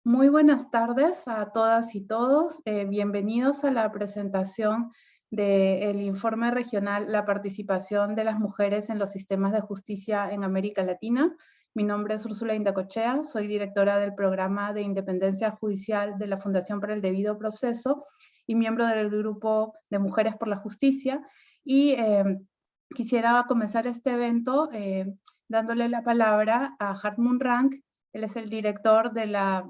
Muy buenas tardes a todas y todos. Bienvenidos a la presentación del informe regional La participación de las mujeres en los sistemas de justicia en América Latina. Mi nombre es Úrsula Indacochea, soy directora del programa de independencia judicial de la Fundación para el Debido Proceso y miembro del grupo de Mujeres por la Justicia. Y quisiera comenzar este evento dándole la palabra a Hartmut Rank. Él es el director de la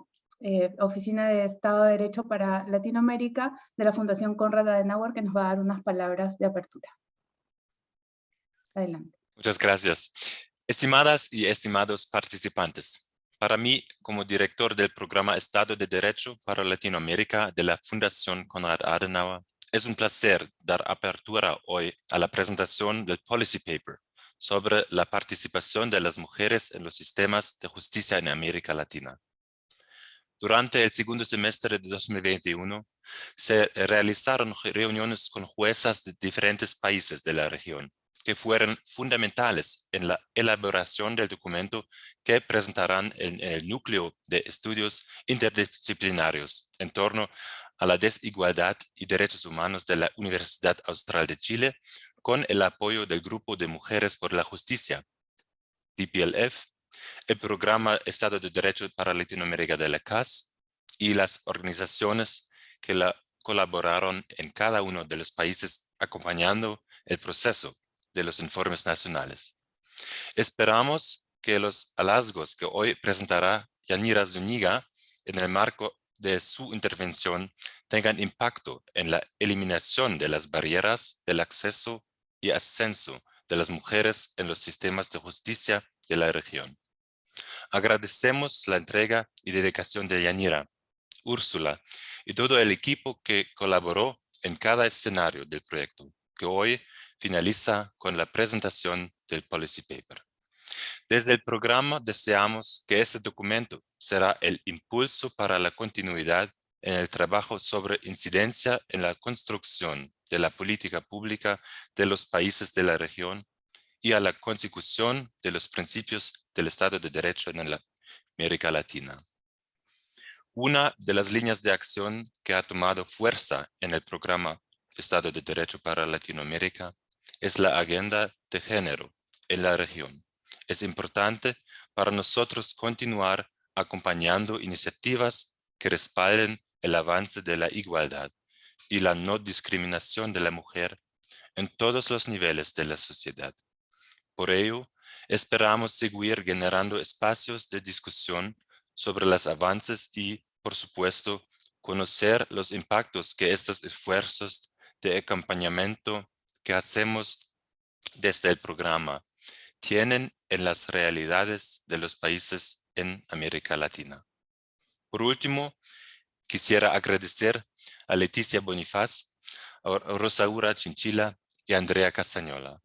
Oficina de Estado de Derecho para Latinoamérica de la Fundación Konrad Adenauer, que nos va a dar unas palabras de apertura. Adelante. Muchas gracias. Estimadas y estimados participantes, para mí, como director del programa Estado de Derecho para Latinoamérica de la Fundación Konrad Adenauer, es un placer dar apertura hoy a la presentación del Policy Paper sobre la participación de las mujeres en los sistemas de justicia en América Latina. Durante el segundo semestre de 2021, se realizaron reuniones con juezas de diferentes países de la región, que fueron fundamentales en la elaboración del documento que presentarán en el núcleo de estudios interdisciplinarios en torno a la desigualdad y derechos humanos de la Universidad Austral de Chile, con el apoyo del Grupo de Mujeres por la Justicia, DPLF, el programa Estado de Derecho para Latinoamérica de la CAS y las organizaciones que colaboraron en cada uno de los países acompañando el proceso de los informes nacionales. Esperamos que los hallazgos que hoy presentará Yanira Zúñiga en el marco de su intervención tengan impacto en la eliminación de las barreras del acceso y ascenso de las mujeres en los sistemas de justicia de la región. Agradecemos la entrega y dedicación de Yanira, Úrsula y todo el equipo que colaboró en cada escenario del proyecto, que hoy finaliza con la presentación del Policy Paper. Desde el programa deseamos que este documento será el impulso para la continuidad en el trabajo sobre incidencia en la construcción de la política pública de los países de la región y a la consecución de los principios del Estado de Derecho en la América Latina. Una de las líneas de acción que ha tomado fuerza en el programa Estado de Derecho para Latinoamérica es la agenda de género en la región. Es importante para nosotros continuar acompañando iniciativas que respalden el avance de la igualdad y la no discriminación de la mujer en todos los niveles de la sociedad. Por ello, esperamos seguir generando espacios de discusión sobre los avances y, por supuesto, conocer los impactos que estos esfuerzos de acompañamiento que hacemos desde el programa tienen en las realidades de los países en América Latina. Por último, quisiera agradecer a Leticia Bonifaz, a Rosaura Chinchilla y a Andrea Castañola,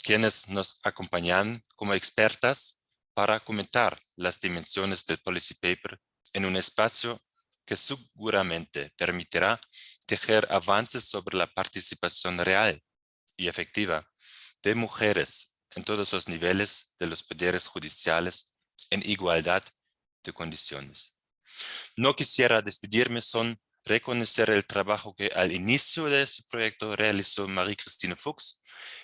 quienes nos acompañan como expertas para comentar las dimensiones del Policy Paper en un espacio que seguramente permitirá tejer avances sobre la participación real y efectiva de mujeres en todos los niveles de los poderes judiciales en igualdad de condiciones. No quisiera despedirme sin reconocer el trabajo que al inicio de este proyecto realizó Marie-Christine Fuchs,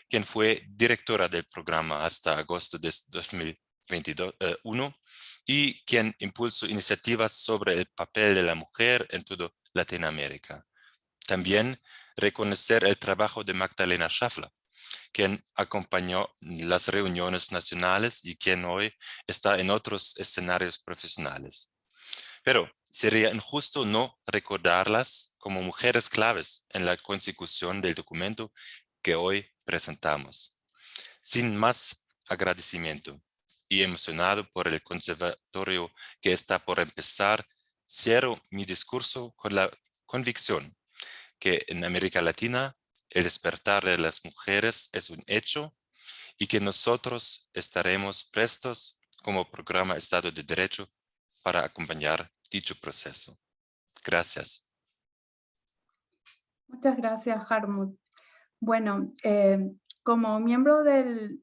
quien fue directora del programa hasta agosto de 2021 y quien impulsó iniciativas sobre el papel de la mujer en toda Latinoamérica. También reconocer el trabajo de Magdalena Schaffler, quien acompañó las reuniones nacionales y quien hoy está en otros escenarios profesionales. Pero sería injusto no recordarlas como mujeres claves en la consecución del documento que hoy presentamos. Sin más agradecimiento y emocionado por el conservatorio que está por empezar, cierro mi discurso con la convicción que en América Latina el despertar de las mujeres es un hecho y que nosotros estaremos prestos como programa Estado de Derecho para acompañar dicho proceso. Gracias. Muchas gracias, Hartmut. Bueno, como miembro del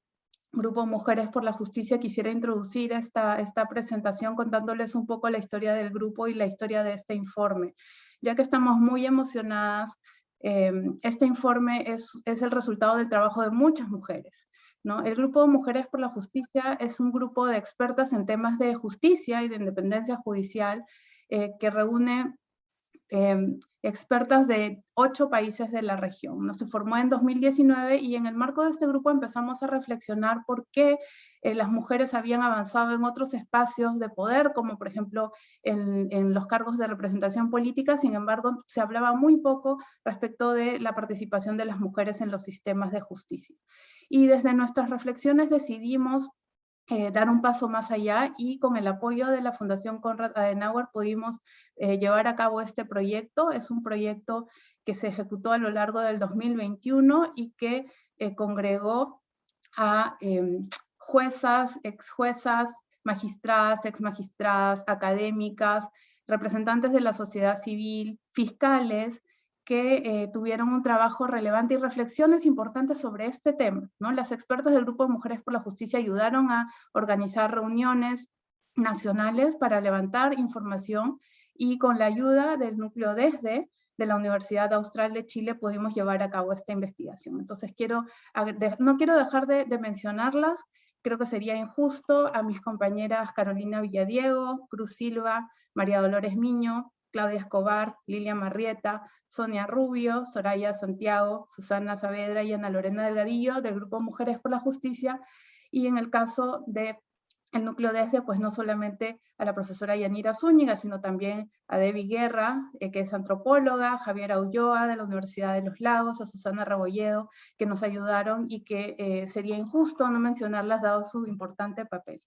Grupo Mujeres por la Justicia, quisiera introducir esta presentación contándoles un poco la historia del grupo y la historia de este informe. Ya que estamos muy emocionadas, este informe es el resultado del trabajo de muchas mujeres, ¿no? El Grupo Mujeres por la Justicia es un grupo de expertas en temas de justicia y de independencia judicial que reúne expertas de 8 países de la región. ¿No? Se formó en 2019 y en el marco de este grupo empezamos a reflexionar por qué las mujeres habían avanzado en otros espacios de poder, como por ejemplo en los cargos de representación política, sin embargo se hablaba muy poco respecto de la participación de las mujeres en los sistemas de justicia. Y desde nuestras reflexiones decidimos dar un paso más allá y con el apoyo de la Fundación Konrad Adenauer pudimos llevar a cabo este proyecto. Es un proyecto que se ejecutó a lo largo del 2021 y que congregó a juezas, exjuezas, magistradas, exmagistradas, académicas, representantes de la sociedad civil, fiscales, que tuvieron un trabajo relevante y reflexiones importantes sobre este tema, ¿no? Las expertas del Grupo de Mujeres por la Justicia ayudaron a organizar reuniones nacionales para levantar información y con la ayuda del núcleo DESDE de la Universidad Austral de Chile pudimos llevar a cabo esta investigación. Entonces no quiero dejar de mencionarlas, creo que sería injusto a mis compañeras Carolina Villadiego, Cruz Silva, María Dolores Miño, Claudia Escobar, Lilia Marrieta, Sonia Rubio, Soraya Santiago, Susana Saavedra y Ana Lorena Delgadillo del Grupo Mujeres por la Justicia, y en el caso de el núcleo DESDE, pues no solamente a la profesora Yanira Zúñiga, sino también a Debbie Guerra, que es antropóloga, Javiera Ulloa de la Universidad de los Lagos, a Susana Rebolledo, que nos ayudaron y que sería injusto no mencionarlas dado su importante papel.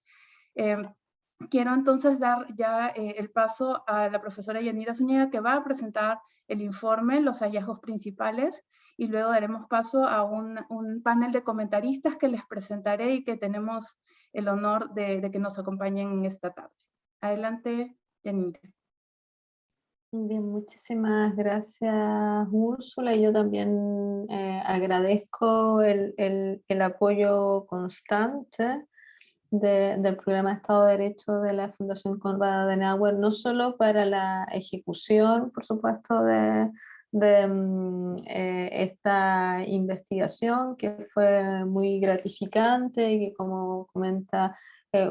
Quiero entonces dar ya el paso a la profesora Yanira Zúñiga, que va a presentar el informe, los hallazgos principales, y luego daremos paso a un panel de comentaristas que les presentaré y que tenemos el honor de que nos acompañen en esta tarde. Adelante, Yanira. Bien, muchísimas gracias, Úrsula. Yo también agradezco el apoyo constante del programa Estado de Derecho de la Fundación Konrad Adenauer, no solo para la ejecución, por supuesto, de esta investigación, que fue muy gratificante y que, como comenta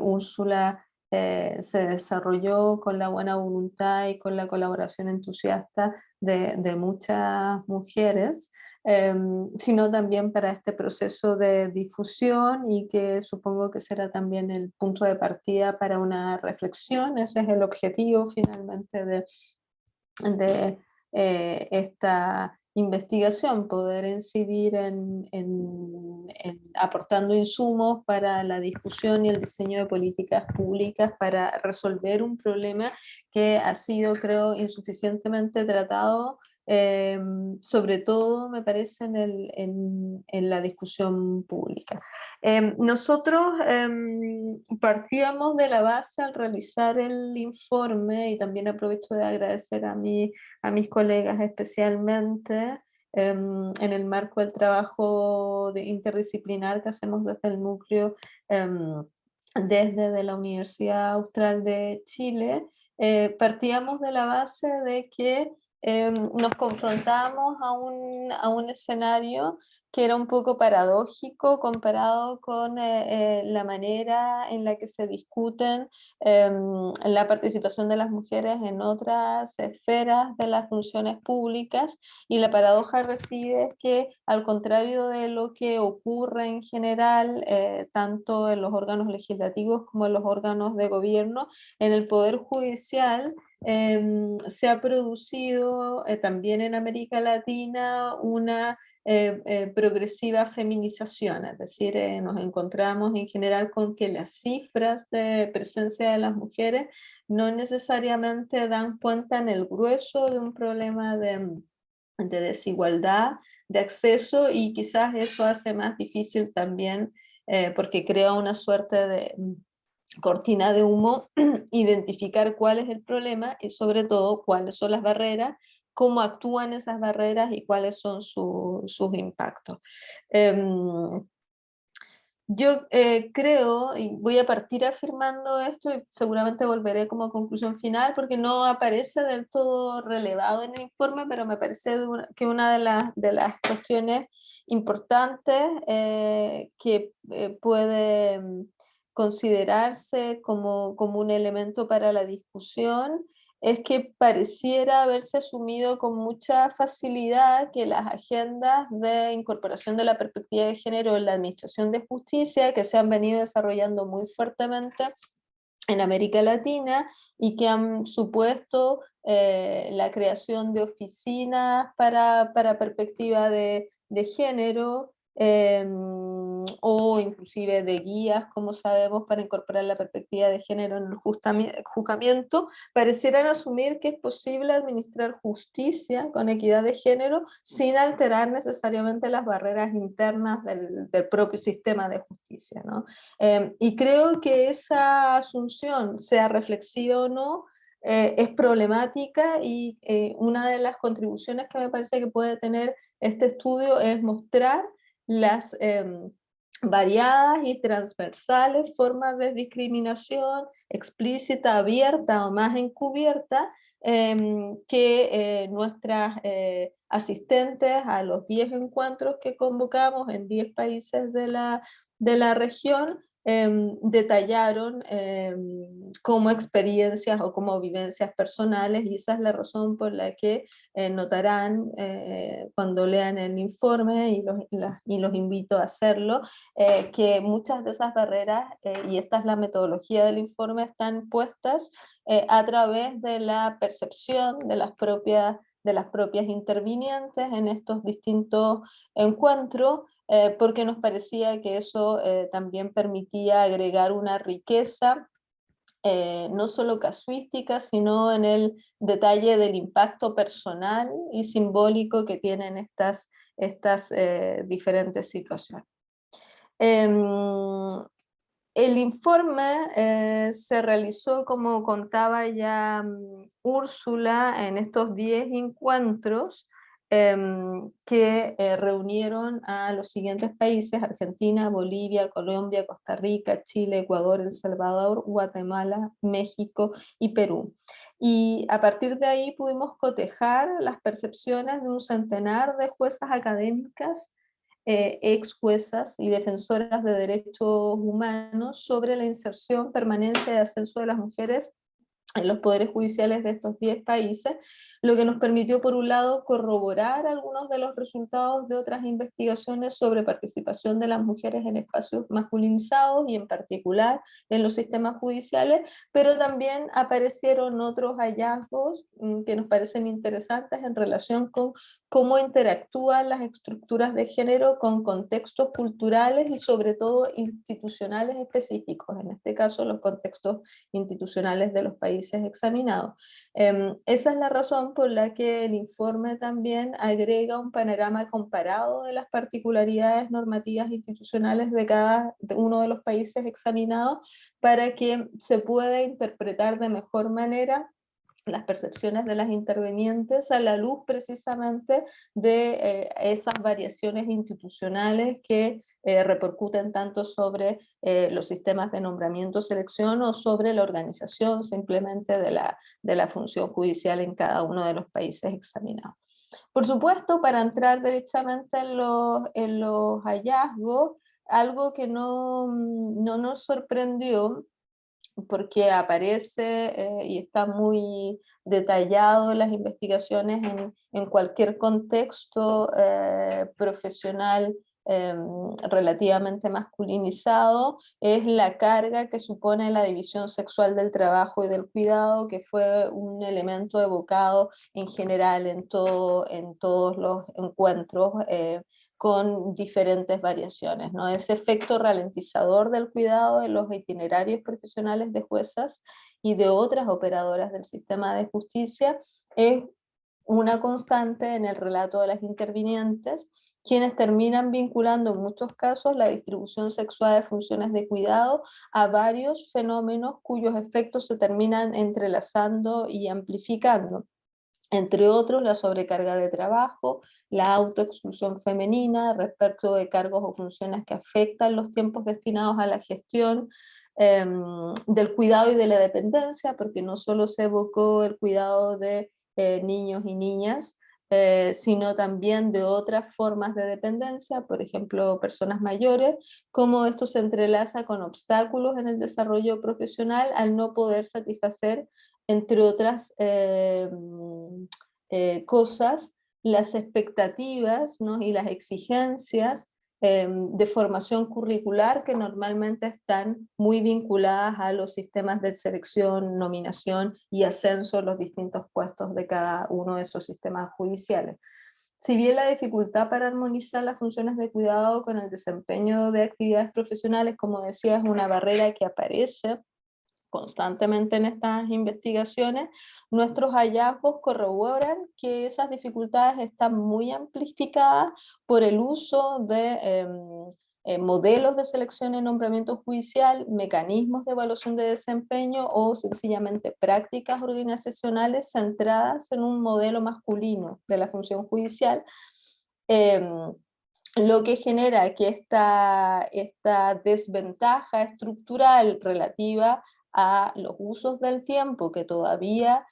Úrsula, se desarrolló con la buena voluntad y con la colaboración entusiasta de muchas mujeres, sino también para este proceso de difusión y que supongo que será también el punto de partida para una reflexión. Ese es el objetivo finalmente de esta investigación, poder incidir en aportando insumos para la discusión y el diseño de políticas públicas para resolver un problema que ha sido, creo, insuficientemente tratado, sobre todo me parece en la discusión pública. Nosotros partíamos de la base al realizar el informe, y también aprovecho de agradecer a mis colegas especialmente en el marco del trabajo interdisciplinar que hacemos desde el núcleo, desde la Universidad Austral de Chile. Partíamos de la base de que nos confrontamos a un escenario que era un poco paradójico comparado con la manera en la que se discuten la participación de las mujeres en otras esferas de las funciones públicas, y la paradoja reside que, al contrario de lo que ocurre en general, tanto en los órganos legislativos como en los órganos de gobierno, en el Poder Judicial se ha producido también en América Latina una progresiva feminización, es decir, nos encontramos en general con que las cifras de presencia de las mujeres no necesariamente dan cuenta en el grueso de un problema de desigualdad de acceso, y quizás eso hace más difícil también, porque crea una suerte de cortina de humo, identificar cuál es el problema y sobre todo cuáles son las barreras, cómo actúan esas barreras y cuáles son sus impactos. Yo creo, y voy a partir afirmando esto y seguramente volveré como conclusión final porque no aparece del todo relevado en el informe, pero me parece que una de las cuestiones importantes que puede considerarse como un elemento para la discusión es que pareciera haberse asumido con mucha facilidad que las agendas de incorporación de la perspectiva de género en la administración de justicia, que se han venido desarrollando muy fuertemente en América Latina y que han supuesto la creación de oficinas para perspectiva de género, o inclusive de guías, como sabemos, para incorporar la perspectiva de género en el juzgamiento, parecieran asumir que es posible administrar justicia con equidad de género sin alterar necesariamente las barreras internas del propio sistema de justicia, ¿no? Y creo que esa asunción, sea reflexiva o no, es problemática y una de las contribuciones que me parece que puede tener este estudio es mostrar las variadas y transversales formas de discriminación explícita, abierta o más encubierta, que nuestras asistentes a los 10 encuentros que convocamos en 10 países de la región detallaron como experiencias o como vivencias personales, y esa es la razón por la que notarán cuando lean el informe, y los invito a hacerlo, que muchas de esas barreras, y esta es la metodología del informe, están puestas a través de la percepción de las propias intervinientes en estos distintos encuentros, porque nos parecía que eso también permitía agregar una riqueza, no solo casuística, sino en el detalle del impacto personal y simbólico que tienen estas diferentes situaciones. El informe se realizó, como contaba ya Úrsula, en estos 10 encuentros que reunieron a los siguientes países: Argentina, Bolivia, Colombia, Costa Rica, Chile, Ecuador, El Salvador, Guatemala, México y Perú. Y a partir de ahí pudimos cotejar las percepciones de un centenar de juezas académicas, ex juezas y defensoras de derechos humanos sobre la inserción, permanencia y ascenso de las mujeres en los poderes judiciales de estos 10 países, lo que nos permitió, por un lado, corroborar algunos de los resultados de otras investigaciones sobre participación de las mujeres en espacios masculinizados y en particular en los sistemas judiciales, pero también aparecieron otros hallazgos que nos parecen interesantes en relación con cómo interactúan las estructuras de género con contextos culturales y sobre todo institucionales específicos, en este caso los contextos institucionales de los países examinados. Esa es la razón por la que el informe también agrega un panorama comparado de las particularidades normativas institucionales de cada uno de los países examinados, para que se pueda interpretar de mejor manera las percepciones de las intervenientes a la luz precisamente de esas variaciones institucionales que repercuten tanto sobre los sistemas de nombramiento, selección, o sobre la organización simplemente de la función judicial en cada uno de los países examinados. Por supuesto, para entrar derechamente en los hallazgos, algo que no nos sorprendió, porque aparece y está muy detallado en las investigaciones en cualquier contexto profesional relativamente masculinizado, es la carga que supone la división sexual del trabajo y del cuidado, que fue un elemento evocado en general en todos los encuentros, con diferentes variaciones, ¿no? Ese efecto ralentizador del cuidado en los itinerarios profesionales de juezas y de otras operadoras del sistema de justicia es una constante en el relato de las intervinientes, quienes terminan vinculando en muchos casos la distribución sexual de funciones de cuidado a varios fenómenos cuyos efectos se terminan entrelazando y amplificando. entre otros la sobrecarga de trabajo, la autoexclusión femenina respecto de cargos o funciones que afectan los tiempos destinados a la gestión, del cuidado y de la dependencia, porque no solo se evocó el cuidado de niños y niñas, sino también de otras formas de dependencia, por ejemplo, personas mayores, cómo esto se entrelaza con obstáculos en el desarrollo profesional al no poder satisfacer, entre otras cosas, las expectativas, ¿no? y las exigencias de formación curricular que normalmente están muy vinculadas a los sistemas de selección, nominación y ascenso en los distintos puestos de cada uno de esos sistemas judiciales. Si bien la dificultad para armonizar las funciones de cuidado con el desempeño de actividades profesionales, como decía, es una barrera que aparece constantemente en estas investigaciones, nuestros hallazgos corroboran que esas dificultades están muy amplificadas por el uso de modelos de selección y nombramiento judicial, mecanismos de evaluación de desempeño o sencillamente prácticas organizacionales centradas en un modelo masculino de la función judicial, lo que genera que esta desventaja estructural relativa a los usos del tiempo que todavía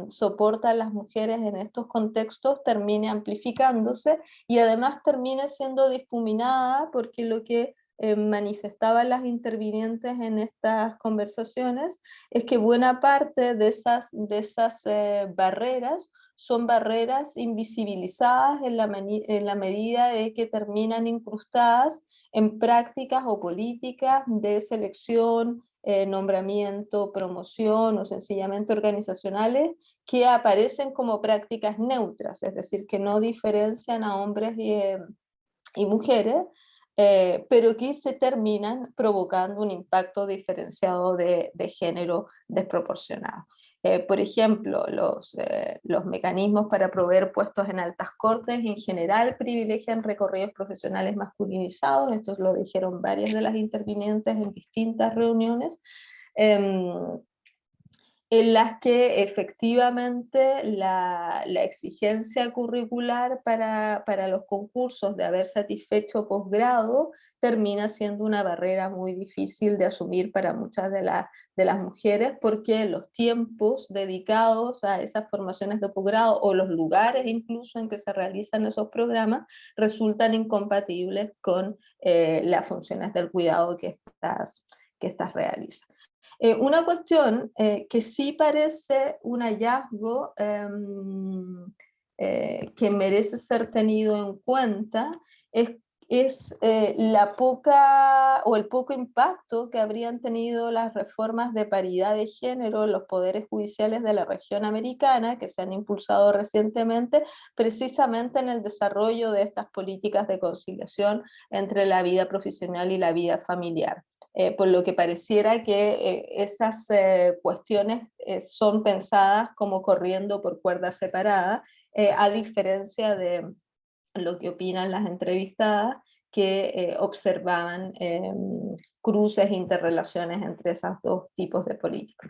soportan las mujeres en estos contextos termine amplificándose y además termine siendo difuminada porque lo que manifestaban las intervinientes en estas conversaciones es que buena parte de esas barreras son barreras invisibilizadas en la medida de que terminan incrustadas en prácticas o políticas de selección, nombramiento, promoción o sencillamente organizacionales que aparecen como prácticas neutras, es decir, que no diferencian a hombres y mujeres, pero que se terminan provocando un impacto diferenciado de género desproporcionado. Por ejemplo, los mecanismos para proveer puestos en altas cortes en general privilegian recorridos profesionales masculinizados, esto lo dijeron varias de las intervinientes en distintas reuniones, en las que efectivamente la exigencia curricular para los concursos de haber satisfecho posgrado termina siendo una barrera muy difícil de asumir para muchas de las mujeres, porque los tiempos dedicados a esas formaciones de posgrado o los lugares incluso en que se realizan esos programas resultan incompatibles con las funciones del cuidado que estas realizan. Una cuestión que sí parece un hallazgo que merece ser tenido en cuenta es la poca o el poco impacto que habrían tenido las reformas de paridad de género en los poderes judiciales de la región americana que se han impulsado recientemente precisamente en el desarrollo de estas políticas de conciliación entre la vida profesional y la vida familiar. Por lo que pareciera que esas cuestiones son pensadas como corriendo por cuerdas separadas, a diferencia de lo que opinan las entrevistadas que observaban cruces e interrelaciones entre esos dos tipos de políticos.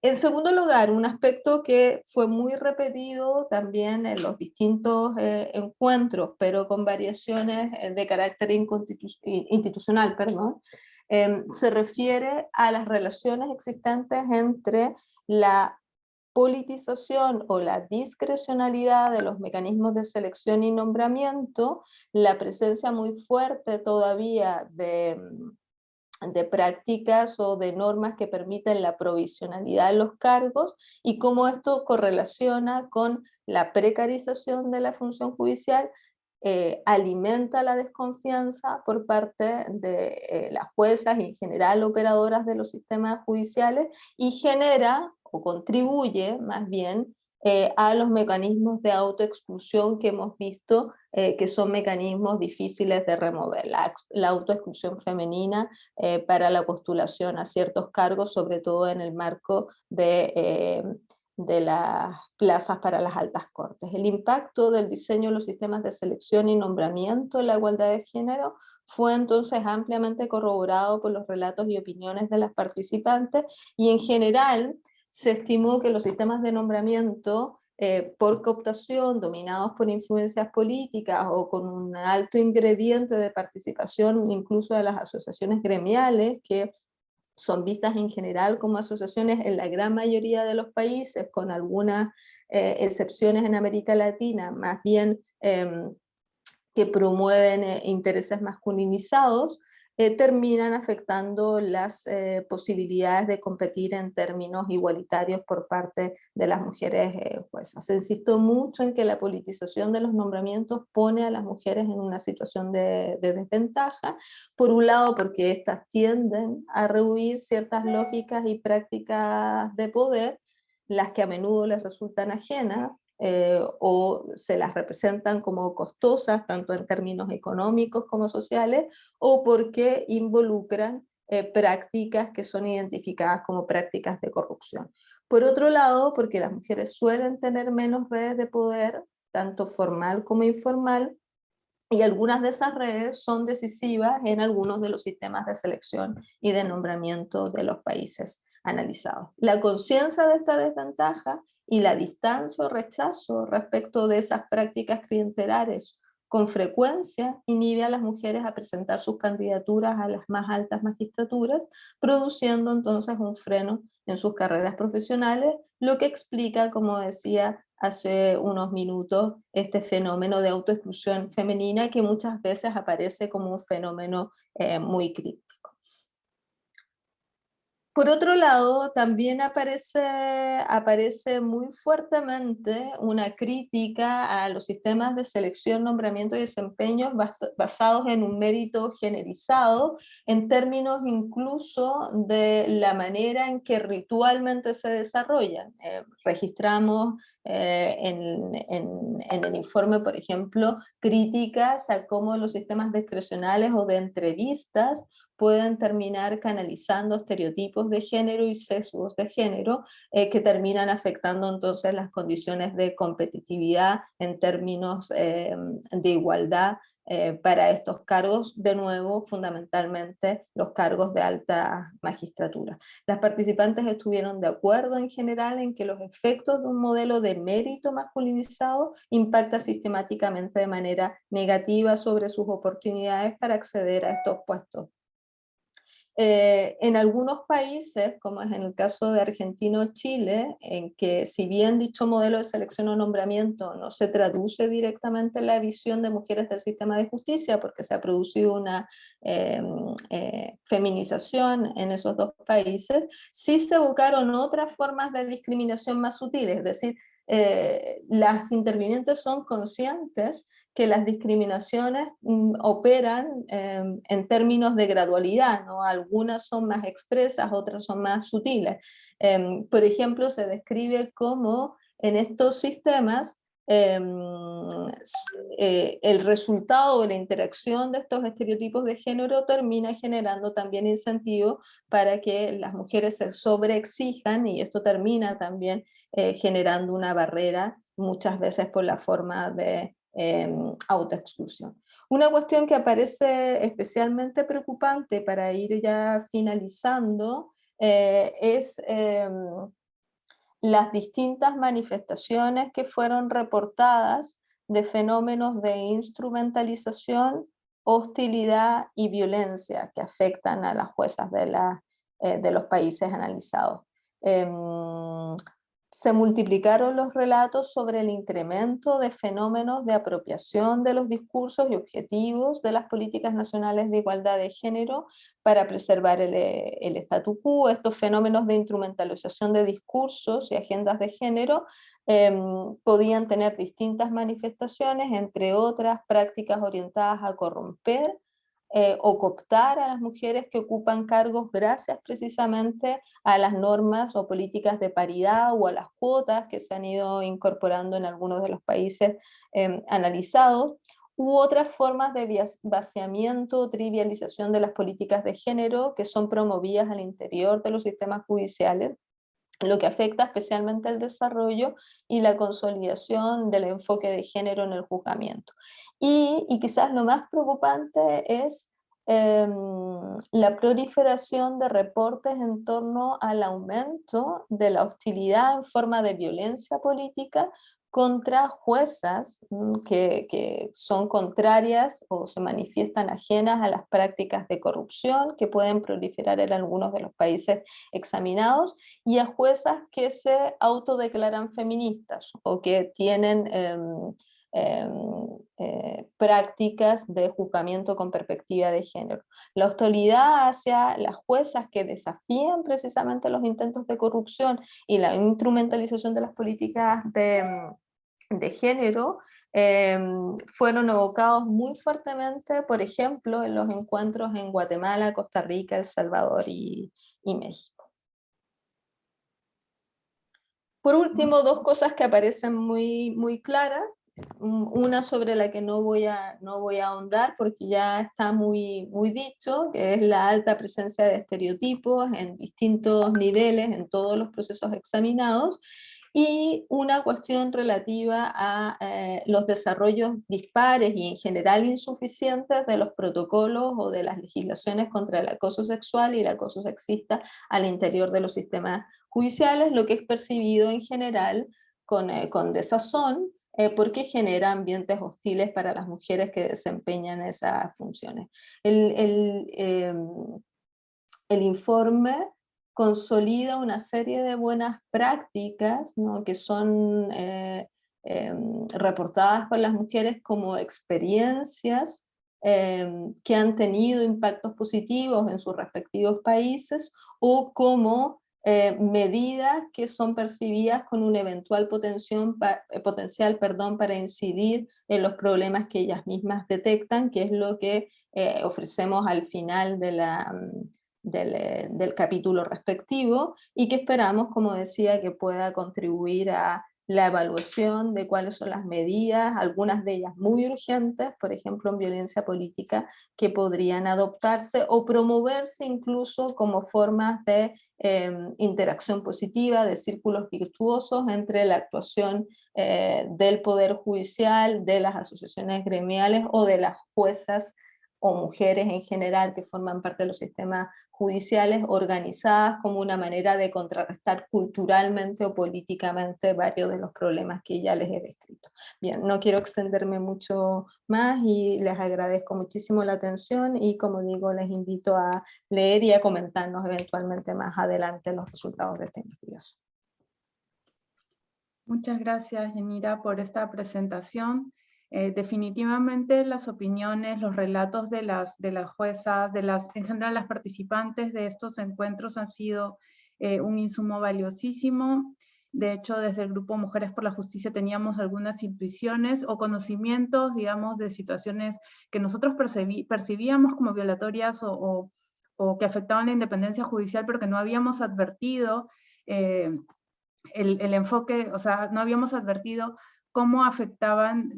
En segundo lugar, un aspecto que fue muy repetido también en los distintos encuentros, pero con variaciones de carácter institucional, se refiere a las relaciones existentes entre la politización o la discrecionalidad de los mecanismos de selección y nombramiento, la presencia muy fuerte todavía de prácticas o de normas que permiten la provisionalidad de los cargos y cómo esto correlaciona con la precarización de la función judicial, alimenta la desconfianza por parte de las juezas y en general operadoras de los sistemas judiciales y genera o contribuye más bien a los mecanismos de autoexclusión que hemos visto que son mecanismos difíciles de remover. La autoexclusión femenina para la postulación a ciertos cargos, sobre todo en el marco de las plazas para las altas cortes. El impacto del diseño de los sistemas de selección y nombramiento en la igualdad de género fue entonces ampliamente corroborado por los relatos y opiniones de las participantes y en general se estimó que los sistemas de nombramiento por cooptación, dominados por influencias políticas o con un alto ingrediente de participación incluso de las asociaciones gremiales, que son vistas en general como asociaciones en la gran mayoría de los países, con algunas excepciones en América Latina, más bien que promueven intereses masculinizados, terminan afectando las posibilidades de competir en términos igualitarios por parte de las mujeres juezas. Se insistió mucho en que la politización de los nombramientos pone a las mujeres en una situación de desventaja, por un lado porque éstas tienden a rehuir ciertas lógicas y prácticas de poder, las que a menudo les resultan ajenas, o se las representan como costosas, tanto en términos económicos como sociales, o porque involucran prácticas que son identificadas como prácticas de corrupción. Por otro lado, porque las mujeres suelen tener menos redes de poder, tanto formal como informal, y algunas de esas redes son decisivas en algunos de los sistemas de selección y de nombramiento de los países analizados. La conciencia de esta desventaja y la distancia o rechazo respecto de esas prácticas clientelares con frecuencia inhibe a las mujeres a presentar sus candidaturas a las más altas magistraturas, produciendo entonces un freno en sus carreras profesionales, lo que explica, como decía hace unos minutos, este fenómeno de autoexclusión femenina que muchas veces aparece como un fenómeno muy crítico. Por otro lado, también aparece muy fuertemente una crítica a los sistemas de selección, nombramiento y desempeño basados en un mérito generalizado, en términos incluso de la manera en que ritualmente se desarrollan. Registramos en el informe, por ejemplo, críticas a cómo los sistemas discrecionales o de entrevistas pueden terminar canalizando estereotipos de género y sesgos de género que terminan afectando entonces las condiciones de competitividad en términos de igualdad para estos cargos, de nuevo, fundamentalmente los cargos de alta magistratura. Las participantes estuvieron de acuerdo en general en que los efectos de un modelo de mérito masculinizado impacta sistemáticamente de manera negativa sobre sus oportunidades para acceder a estos puestos. En algunos países, como es en el caso de Argentina o Chile, en que si bien dicho modelo de selección o nombramiento no se traduce directamente en la visión de mujeres del sistema de justicia, porque se ha producido una feminización en esos dos países, sí se evocaron otras formas de discriminación más sutiles, es decir, las intervinientes son conscientes que las discriminaciones operan en términos de gradualidad, ¿no? Algunas son más expresas, otras son más sutiles. Por ejemplo, se describe cómo en estos sistemas el resultado de la interacción de estos estereotipos de género termina generando también incentivos para que las mujeres se sobreexijan, y esto termina también generando una barrera, muchas veces por la forma de autoexclusión. Una cuestión que aparece especialmente preocupante para ir ya finalizando es las distintas manifestaciones que fueron reportadas de fenómenos de instrumentalización, hostilidad y violencia que afectan a las juezas de los países analizados. Se multiplicaron los relatos sobre el incremento de fenómenos de apropiación de los discursos y objetivos de las políticas nacionales de igualdad de género para preservar el statu quo. Estos fenómenos de instrumentalización de discursos y agendas de género podían tener distintas manifestaciones, entre otras prácticas orientadas a corromper o cooptar a las mujeres que ocupan cargos gracias precisamente a las normas o políticas de paridad o a las cuotas que se han ido incorporando en algunos de los países analizados, u otras formas de vaciamiento o trivialización de las políticas de género que son promovidas al interior de los sistemas judiciales, lo que afecta especialmente el desarrollo y la consolidación del enfoque de género en el juzgamiento. Y quizás lo más preocupante es la proliferación de reportes en torno al aumento de la hostilidad en forma de violencia política contra juezas que son contrarias o se manifiestan ajenas a las prácticas de corrupción que pueden proliferar en algunos de los países examinados, y a juezas que se autodeclaran feministas o que tienen prácticas de juzgamiento con perspectiva de género. La hostilidad hacia las juezas que desafían precisamente los intentos de corrupción y la instrumentalización de las políticas de género fueron evocados muy fuertemente, por ejemplo, en los encuentros en Guatemala, Costa Rica, El Salvador y México. Por último, dos cosas que aparecen muy claras. Una sobre la que no voy a ahondar porque ya está muy dicho, que es la alta presencia de estereotipos en distintos niveles, en todos los procesos examinados, y una cuestión relativa a los desarrollos dispares y en general insuficientes de los protocolos o de las legislaciones contra el acoso sexual y el acoso sexista al interior de los sistemas judiciales, lo que es percibido en general con desazón, porque genera ambientes hostiles para las mujeres que desempeñan esas funciones. El informe consolida una serie de buenas prácticas, ¿no?, que son reportadas por las mujeres como experiencias que han tenido impactos positivos en sus respectivos países, o como medidas que son percibidas con un eventual potencial para incidir en los problemas que ellas mismas detectan, que es lo que ofrecemos al final del capítulo respectivo, y que esperamos, como decía, que pueda contribuir a la evaluación de cuáles son las medidas, algunas de ellas muy urgentes, por ejemplo en violencia política, que podrían adoptarse o promoverse incluso como formas de interacción positiva, de círculos virtuosos entre la actuación del Poder Judicial, de las asociaciones gremiales o de las juezas o mujeres en general que forman parte de los sistemas judiciales, organizadas como una manera de contrarrestar culturalmente o políticamente varios de los problemas que ya les he descrito. Bien, no quiero extenderme mucho más y les agradezco muchísimo la atención, y como digo, les invito a leer y a comentarnos eventualmente más adelante los resultados de este investigación. Muchas gracias, Yanira, por esta presentación. Definitivamente las opiniones, los relatos de las juezas, en general las participantes de estos encuentros han sido un insumo valiosísimo. De hecho, desde el Grupo Mujeres por la Justicia teníamos algunas intuiciones o conocimientos, digamos, de situaciones que nosotros percibíamos como violatorias o que afectaban la independencia judicial, pero que no habíamos advertido el enfoque, o sea, no habíamos advertido cómo afectaban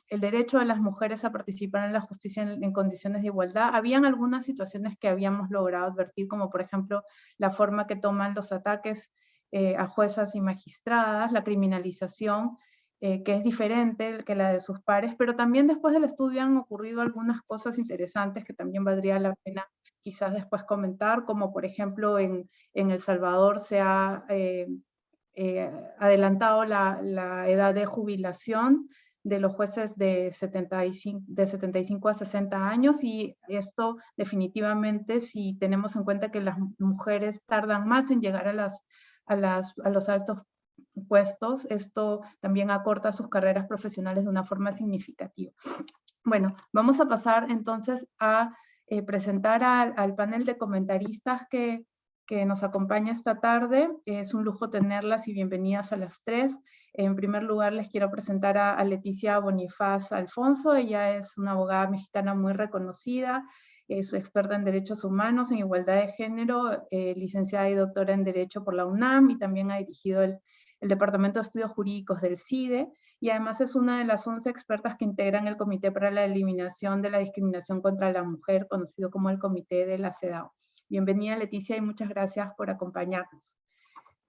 el derecho de las mujeres a participar en la justicia en condiciones de igualdad. Habían algunas situaciones que habíamos logrado advertir, como por ejemplo la forma que toman los ataques a juezas y magistradas, la criminalización, que es diferente que la de sus pares, pero también después del estudio han ocurrido algunas cosas interesantes que también valdría la pena quizás después comentar, como por ejemplo en El Salvador se ha adelantado la edad de jubilación de los jueces de 75 a 60 años, y esto definitivamente, si tenemos en cuenta que las mujeres tardan más en llegar a los altos puestos, esto también acorta sus carreras profesionales de una forma significativa. Bueno, vamos a pasar entonces a presentar al panel de comentaristas que nos acompaña esta tarde. Es un lujo tenerlas y bienvenidas a las tres. En primer lugar, les quiero presentar a Leticia Bonifaz Alfonso. Ella es una abogada mexicana muy reconocida, es experta en derechos humanos, en igualdad de género, licenciada y doctora en Derecho por la UNAM, y también ha dirigido el Departamento de Estudios Jurídicos del CIDE, y además es una de las 11 expertas que integran el Comité para la Eliminación de la Discriminación contra la Mujer, conocido como el Comité de la CEDAW. Bienvenida, Leticia, y muchas gracias por acompañarnos.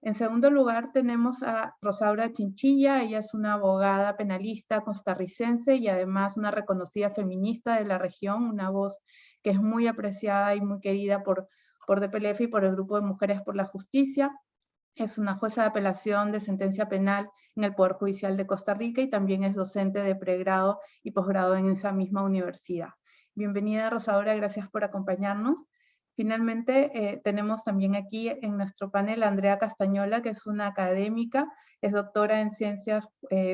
En segundo lugar tenemos a Rosaura Chinchilla. Ella es una abogada penalista costarricense y además una reconocida feminista de la región, una voz que es muy apreciada y muy querida por DPLF y por el Grupo de Mujeres por la Justicia. Es una jueza de apelación de sentencia penal en el Poder Judicial de Costa Rica y también es docente de pregrado y posgrado en esa misma universidad. Bienvenida, Rosaura, gracias por acompañarnos. Finalmente, tenemos también aquí en nuestro panel a Andrea Castañola, que es una académica, es doctora en Ciencias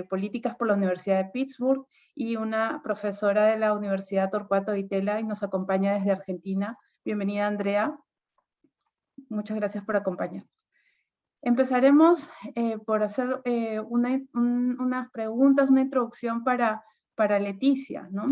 Políticas por la Universidad de Pittsburgh y una profesora de la Universidad Torcuato Di Tella y nos acompaña desde Argentina. Bienvenida, Andrea. Muchas gracias por acompañarnos. Empezaremos por hacer unas preguntas, una introducción para Leticia, ¿no?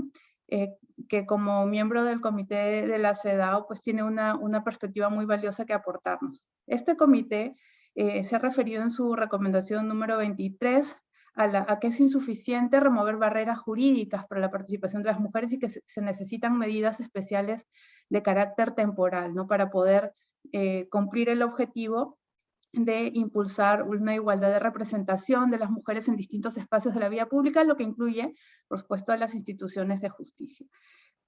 Que como miembro del comité de la CEDAW, pues tiene una perspectiva muy valiosa que aportarnos. Este comité se ha referido en su recomendación número 23 a que es insuficiente remover barreras jurídicas para la participación de las mujeres y que se necesitan medidas especiales de carácter temporal, ¿no? Para poder cumplir el objetivo de impulsar una igualdad de representación de las mujeres en distintos espacios de la vida pública, lo que incluye, por supuesto, a las instituciones de justicia.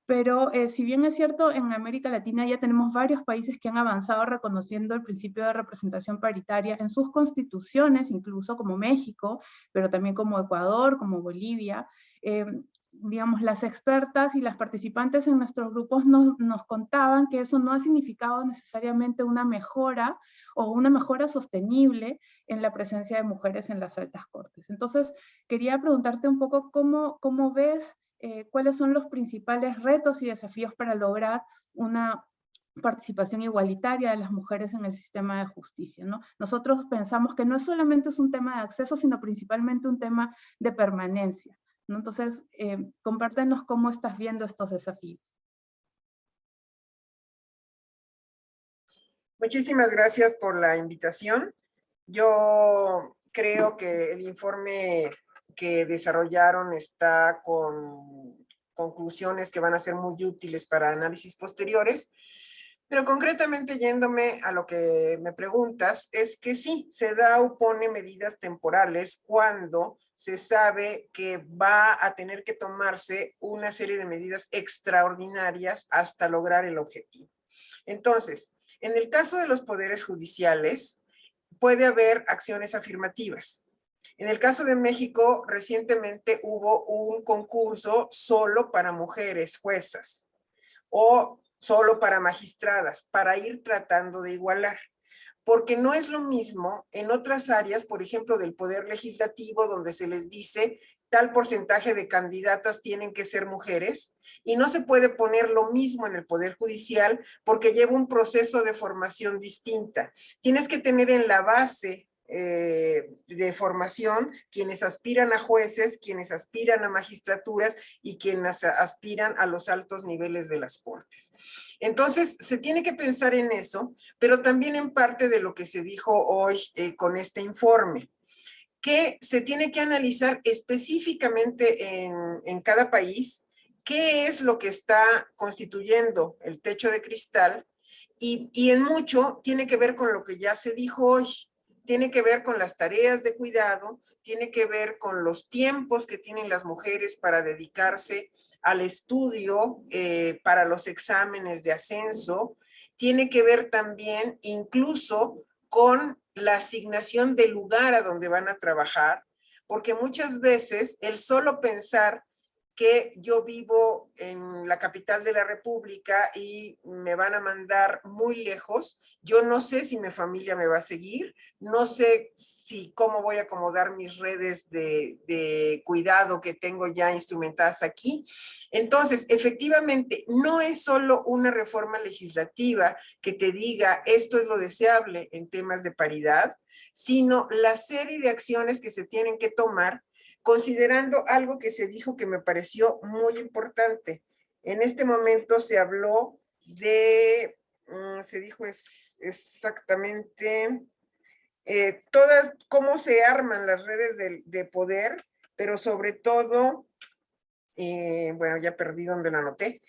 Pero si bien es cierto, en América Latina ya tenemos varios países que han avanzado reconociendo el principio de representación paritaria en sus constituciones, incluso como México, pero también como Ecuador, como Bolivia. Digamos, las expertas y las participantes en nuestros grupos nos contaban que eso no ha significado necesariamente una mejora o una mejora sostenible en la presencia de mujeres en las altas cortes. Entonces, quería preguntarte un poco cómo ves, cuáles son los principales retos y desafíos para lograr una participación igualitaria de las mujeres en el sistema de justicia, ¿no? Nosotros pensamos que no solamente es un tema de acceso, sino principalmente un tema de permanencia, ¿no? Entonces, compártenos cómo estás viendo estos desafíos. Muchísimas gracias por la invitación. Yo creo que el informe que desarrollaron está con conclusiones que van a ser muy útiles para análisis posteriores, pero concretamente yéndome a lo que me preguntas, es que sí, CEDAW pone medidas temporales cuando se sabe que va a tener que tomarse una serie de medidas extraordinarias hasta lograr el objetivo. Entonces, en el caso de los poderes judiciales, puede haber acciones afirmativas. En el caso de México, recientemente hubo un concurso solo para mujeres juezas o solo para magistradas, para ir tratando de igualar. Porque no es lo mismo en otras áreas, por ejemplo, del poder legislativo, donde se les dice tal porcentaje de candidatas tienen que ser mujeres, y no se puede poner lo mismo en el poder judicial porque lleva un proceso de formación distinta. Tienes que tener en la base de formación quienes aspiran a jueces, quienes aspiran a magistraturas y quienes aspiran a los altos niveles de las cortes. Entonces, se tiene que pensar en eso, pero también en parte de lo que se dijo hoy con este informe, que se tiene que analizar específicamente en cada país qué es lo que está constituyendo el techo de cristal y en mucho tiene que ver con lo que ya se dijo hoy. Tiene que ver con las tareas de cuidado, tiene que ver con los tiempos que tienen las mujeres para dedicarse al estudio, para los exámenes de ascenso, tiene que ver también incluso con la asignación del lugar a donde van a trabajar, porque muchas veces el solo pensar que yo vivo en la capital de la República y me van a mandar muy lejos, yo no sé si mi familia me va a seguir, no sé cómo voy a acomodar mis redes de cuidado que tengo ya instrumentadas aquí. Entonces, efectivamente, no es solo una reforma legislativa que te diga esto es lo deseable en temas de paridad, sino la serie de acciones que se tienen que tomar considerando algo que se dijo que me pareció muy importante. En este momento se habló de, se dijo exactamente, cómo se arman las redes de poder, pero sobre todo, bueno, ya perdí donde lo anoté,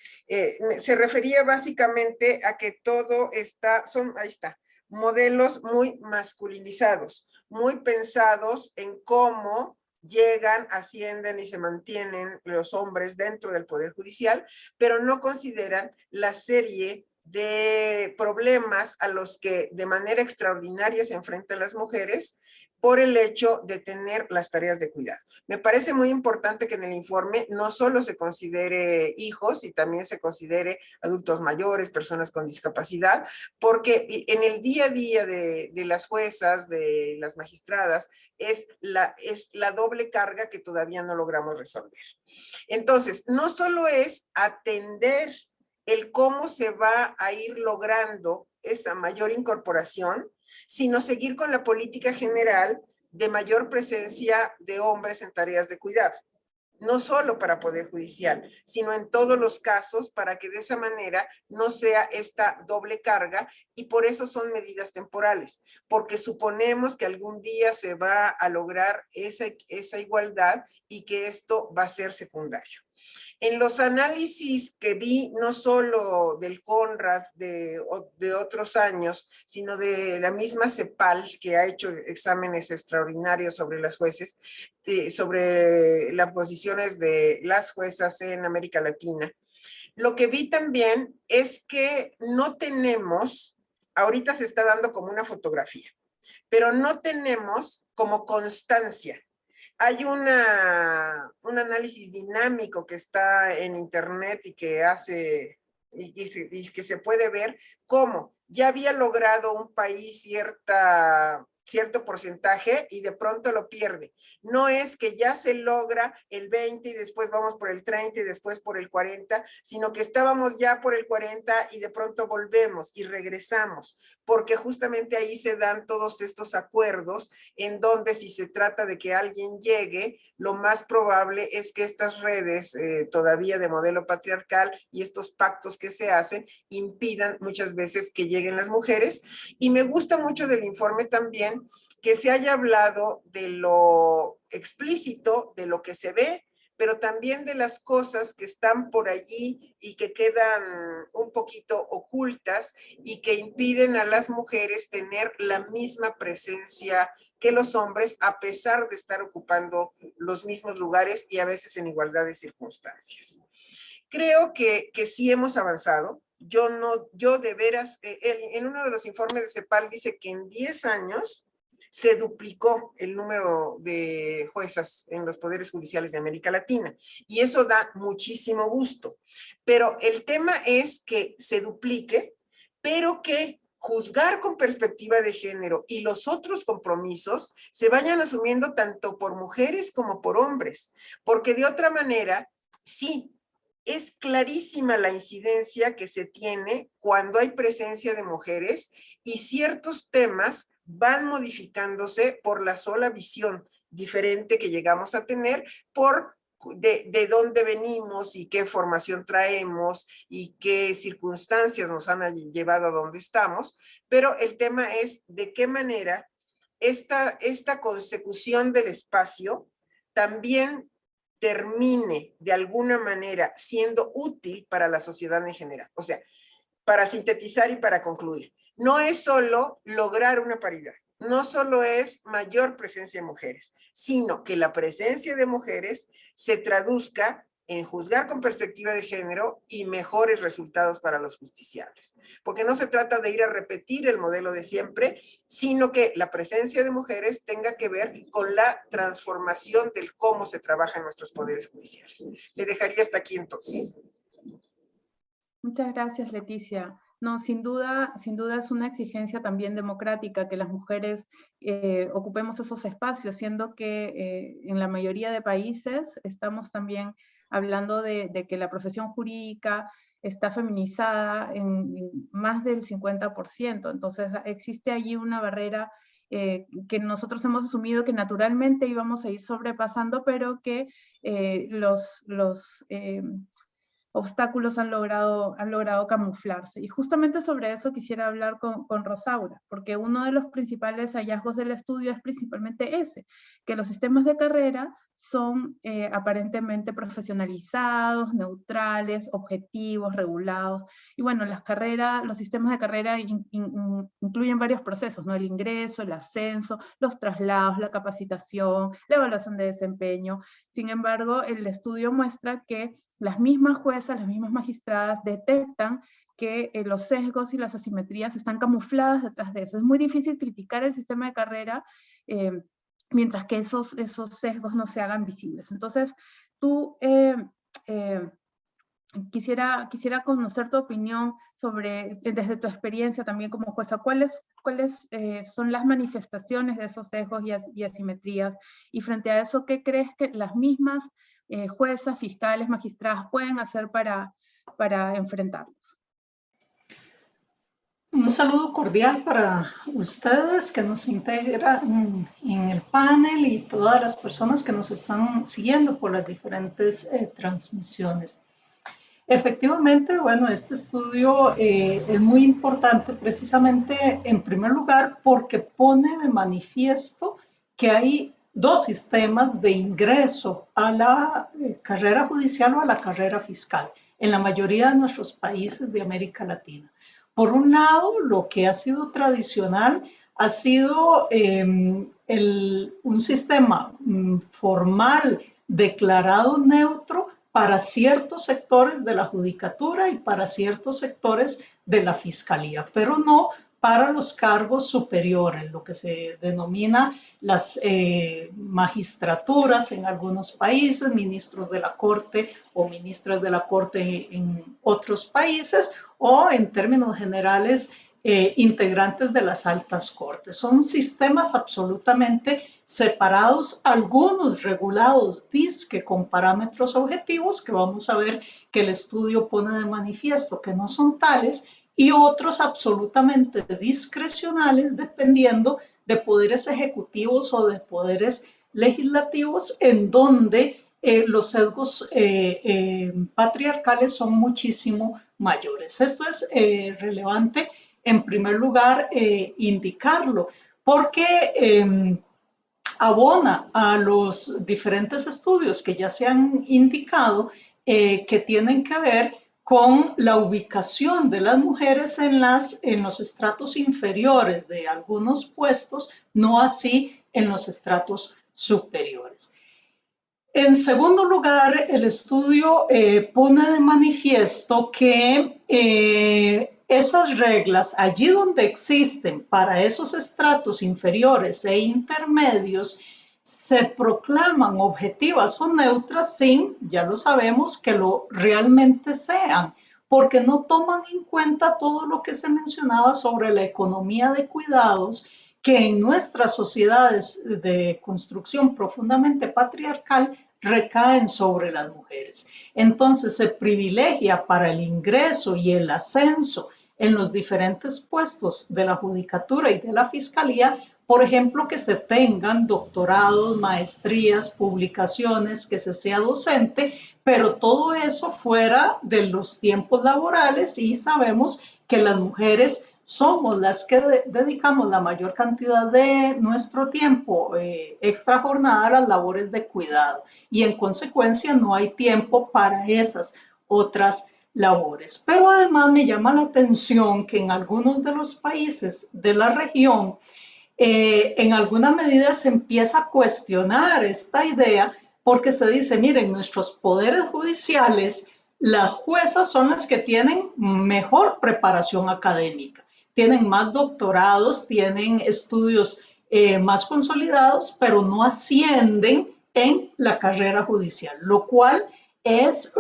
se refería básicamente a que todo ahí está, modelos muy masculinizados, muy pensados en cómo llegan, ascienden y se mantienen los hombres dentro del Poder Judicial, pero no consideran la serie de problemas a los que de manera extraordinaria se enfrentan las mujeres por el hecho de tener las tareas de cuidado. Me parece muy importante que en el informe no solo se considere hijos, y también se considere adultos mayores, personas con discapacidad, porque en el día a día de las juezas, de las magistradas, es la doble carga que todavía no logramos resolver. Entonces, no solo es atender el cómo se va a ir logrando esa mayor incorporación, sino seguir con la política general de mayor presencia de hombres en tareas de cuidado. No solo para Poder Judicial, sino en todos los casos, para que de esa manera no sea esta doble carga, y por eso son medidas temporales, porque suponemos que algún día se va a lograr esa igualdad y que esto va a ser secundario. En los análisis que vi, no solo del CONRAD de otros años, sino de la misma CEPAL, que ha hecho exámenes extraordinarios sobre las jueces, sobre las posiciones de las juezas en América Latina, lo que vi también es que no tenemos, ahorita se está dando como una fotografía, pero no tenemos como constancia. Hay un análisis dinámico que está en internet y que hace y que se puede ver cómo ya había logrado un país cierto porcentaje y de pronto lo pierde. No es que ya se logra el 20 y después vamos por el 30 y después por el 40, sino que estábamos ya por el 40 y de pronto volvemos y regresamos, porque justamente ahí se dan todos estos acuerdos en donde si se trata de que alguien llegue, lo más probable es que estas redes todavía de modelo patriarcal y estos pactos que se hacen impidan muchas veces que lleguen las mujeres. Y me gusta mucho del informe también que se haya hablado de lo explícito, de lo que se ve, pero también de las cosas que están por allí y que quedan un poquito ocultas y que impiden a las mujeres tener la misma presencia que los hombres, a pesar de estar ocupando los mismos lugares y a veces en igualdad de circunstancias. Creo que sí hemos avanzado. Yo de veras, en uno de los informes de CEPAL dice que en 10 años se duplicó el número de juezas en los poderes judiciales de América Latina, y eso da muchísimo gusto. Pero el tema es que se duplique, pero que juzgar con perspectiva de género y los otros compromisos se vayan asumiendo tanto por mujeres como por hombres, porque de otra manera, sí, es clarísima la incidencia que se tiene cuando hay presencia de mujeres y ciertos temas van modificándose por la sola visión diferente que llegamos a tener por de dónde venimos y qué formación traemos y qué circunstancias nos han llevado a donde estamos, pero el tema es de qué manera esta consecución del espacio también termine de alguna manera siendo útil para la sociedad en general. O sea, para sintetizar y para concluir, no es solo lograr una paridad, no solo es mayor presencia de mujeres, sino que la presencia de mujeres se traduzca en juzgar con perspectiva de género y mejores resultados para los justiciables. Porque no se trata de ir a repetir el modelo de siempre, sino que la presencia de mujeres tenga que ver con la transformación del cómo se trabaja en nuestros poderes judiciales. Le dejaría hasta aquí entonces. Muchas gracias, Leticia. No, sin duda es una exigencia también democrática que las mujeres ocupemos esos espacios, siendo que en la mayoría de países estamos también hablando de que la profesión jurídica está feminizada en más del 50%. Entonces existe allí una barrera que nosotros hemos asumido que naturalmente íbamos a ir sobrepasando, pero que obstáculos han logrado camuflarse. Y justamente sobre eso quisiera hablar con Rosaura, porque uno de los principales hallazgos del estudio es principalmente ese, que los sistemas de carrera son aparentemente profesionalizados, neutrales, objetivos, regulados. Y bueno, los sistemas de carrera incluyen varios procesos, ¿no? El ingreso, el ascenso, los traslados, la capacitación, la evaluación de desempeño. Sin embargo, el estudio muestra que las mismas juezas, las mismas magistradas detectan que los sesgos y las asimetrías están camufladas detrás de eso. Es muy difícil criticar el sistema de carrera mientras que esos sesgos no se hagan visibles. Entonces, tú quisiera conocer tu opinión sobre, desde tu experiencia también como jueza, cuáles son las manifestaciones de esos sesgos y asimetrías, y frente a eso, ¿qué crees que las mismas juezas, fiscales, magistradas pueden hacer para enfrentarlos? Un saludo cordial para ustedes que nos integran en el panel y todas las personas que nos están siguiendo por las diferentes transmisiones. Efectivamente, bueno, este estudio es muy importante precisamente en primer lugar porque pone de manifiesto que hay dos sistemas de ingreso a la carrera judicial o a la carrera fiscal en la mayoría de nuestros países de América Latina. Por un lado, lo que ha sido tradicional ha sido un sistema formal declarado neutro para ciertos sectores de la judicatura y para ciertos sectores de la fiscalía, pero no para los cargos superiores, lo que se denomina las magistraturas en algunos países, ministros de la Corte o ministras de la Corte en otros países, o en términos generales, integrantes de las altas cortes. Son sistemas absolutamente separados, algunos regulados dizque con parámetros objetivos, que vamos a ver que el estudio pone de manifiesto que no son tales, y otros absolutamente discrecionales, dependiendo de poderes ejecutivos o de poderes legislativos, en donde los sesgos patriarcales son muchísimo mayores. Esto es relevante, en primer lugar, indicarlo, porque abona a los diferentes estudios que ya se han indicado que tienen que ver con la ubicación de las mujeres en los estratos inferiores de algunos puestos, no así en los estratos superiores. En segundo lugar, el estudio pone de manifiesto que esas reglas, allí donde existen para esos estratos inferiores e intermedios, se proclaman objetivas o neutras sin, ya lo sabemos, que lo realmente sean, porque no toman en cuenta todo lo que se mencionaba sobre la economía de cuidados, que en nuestras sociedades de construcción profundamente patriarcal recaen sobre las mujeres. Entonces se privilegia para el ingreso y el ascenso en los diferentes puestos de la judicatura y de la fiscalía, por ejemplo, que se tengan doctorados, maestrías, publicaciones, que se sea docente, pero todo eso fuera de los tiempos laborales, y sabemos que las mujeres somos las que dedicamos la mayor cantidad de nuestro tiempo extra jornada a las labores de cuidado, y en consecuencia no hay tiempo para esas otras labores. Pero además me llama la atención que en algunos de los países de la región en alguna medida se empieza a cuestionar esta idea, porque se dice, miren, nuestros poderes judiciales, las juezas son las que tienen mejor preparación académica, tienen más doctorados, tienen estudios más consolidados, pero no ascienden en la carrera judicial, lo cual es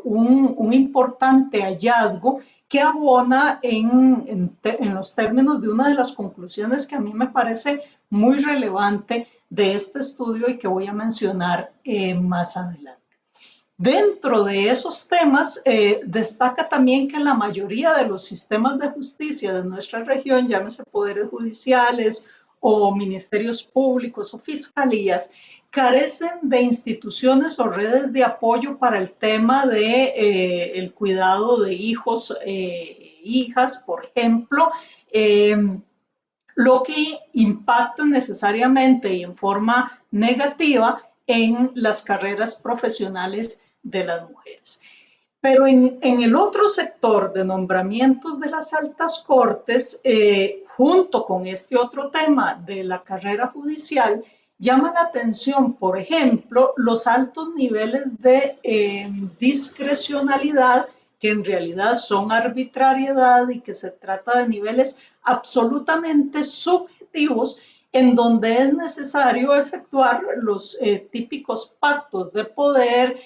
un importante hallazgo que abona en los términos de una de las conclusiones que a mí me parece muy relevante de este estudio y que voy a mencionar más adelante. Dentro de esos temas, destaca también que la mayoría de los sistemas de justicia de nuestra región, llámese poderes judiciales o ministerios públicos o fiscalías, carecen de instituciones o redes de apoyo para el tema de el cuidado de hijos e hijas, por ejemplo, lo que impacta necesariamente y en forma negativa en las carreras profesionales de las mujeres. Pero en el otro sector de nombramientos de las altas cortes, junto con este otro tema de la carrera judicial, llama la atención, por ejemplo, los altos niveles de discrecionalidad, que en realidad son arbitrariedad y que se trata de niveles absolutamente subjetivos, en donde es necesario efectuar los típicos pactos de poder,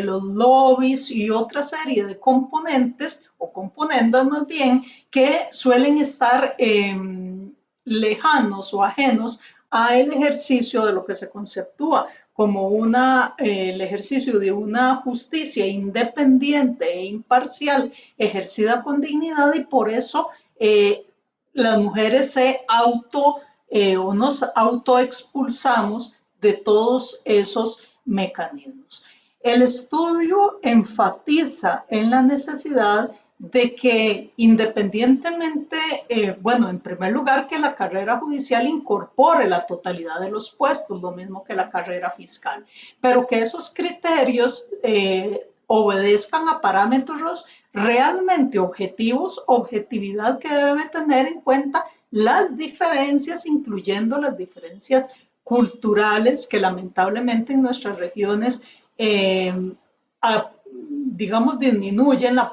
los lobbies y otra serie de componentes, o componendas más bien, que suelen estar lejanos o ajenos al ejercicio de lo que se conceptúa como el ejercicio de una justicia independiente e imparcial ejercida con dignidad, y por eso las mujeres se o nos autoexpulsamos de todos esos mecanismos. El estudio enfatiza en la necesidad de que independientemente, bueno, en primer lugar, que la carrera judicial incorpore la totalidad de los puestos, lo mismo que la carrera fiscal, pero que esos criterios obedezcan a parámetros realmente objetivos, objetividad que debe tener en cuenta las diferencias, incluyendo las diferencias culturales que lamentablemente en nuestras regiones digamos, disminuyen la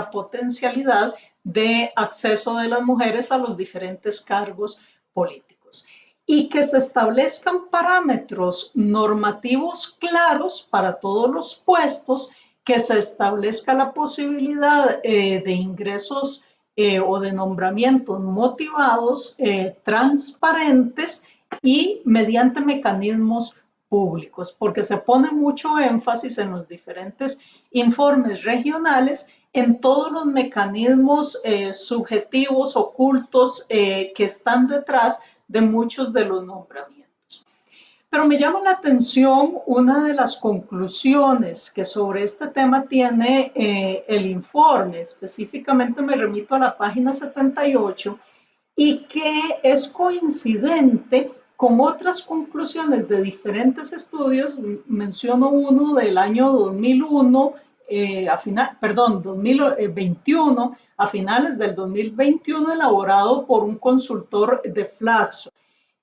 potencialidad de acceso de las mujeres a los diferentes cargos políticos. Y que se establezcan parámetros normativos claros para todos los puestos, que se establezca la posibilidad de ingresos o de nombramientos motivados, transparentes y mediante mecanismos públicos, porque se pone mucho énfasis en los diferentes informes regionales en todos los mecanismos subjetivos, ocultos, que están detrás de muchos de los nombramientos. Pero me llama la atención una de las conclusiones que sobre este tema tiene el informe, específicamente me remito a la página 78, y que es coincidente con otras conclusiones de diferentes estudios. Menciono uno del año 2021, a finales del 2021, elaborado por un consultor de Flaxo.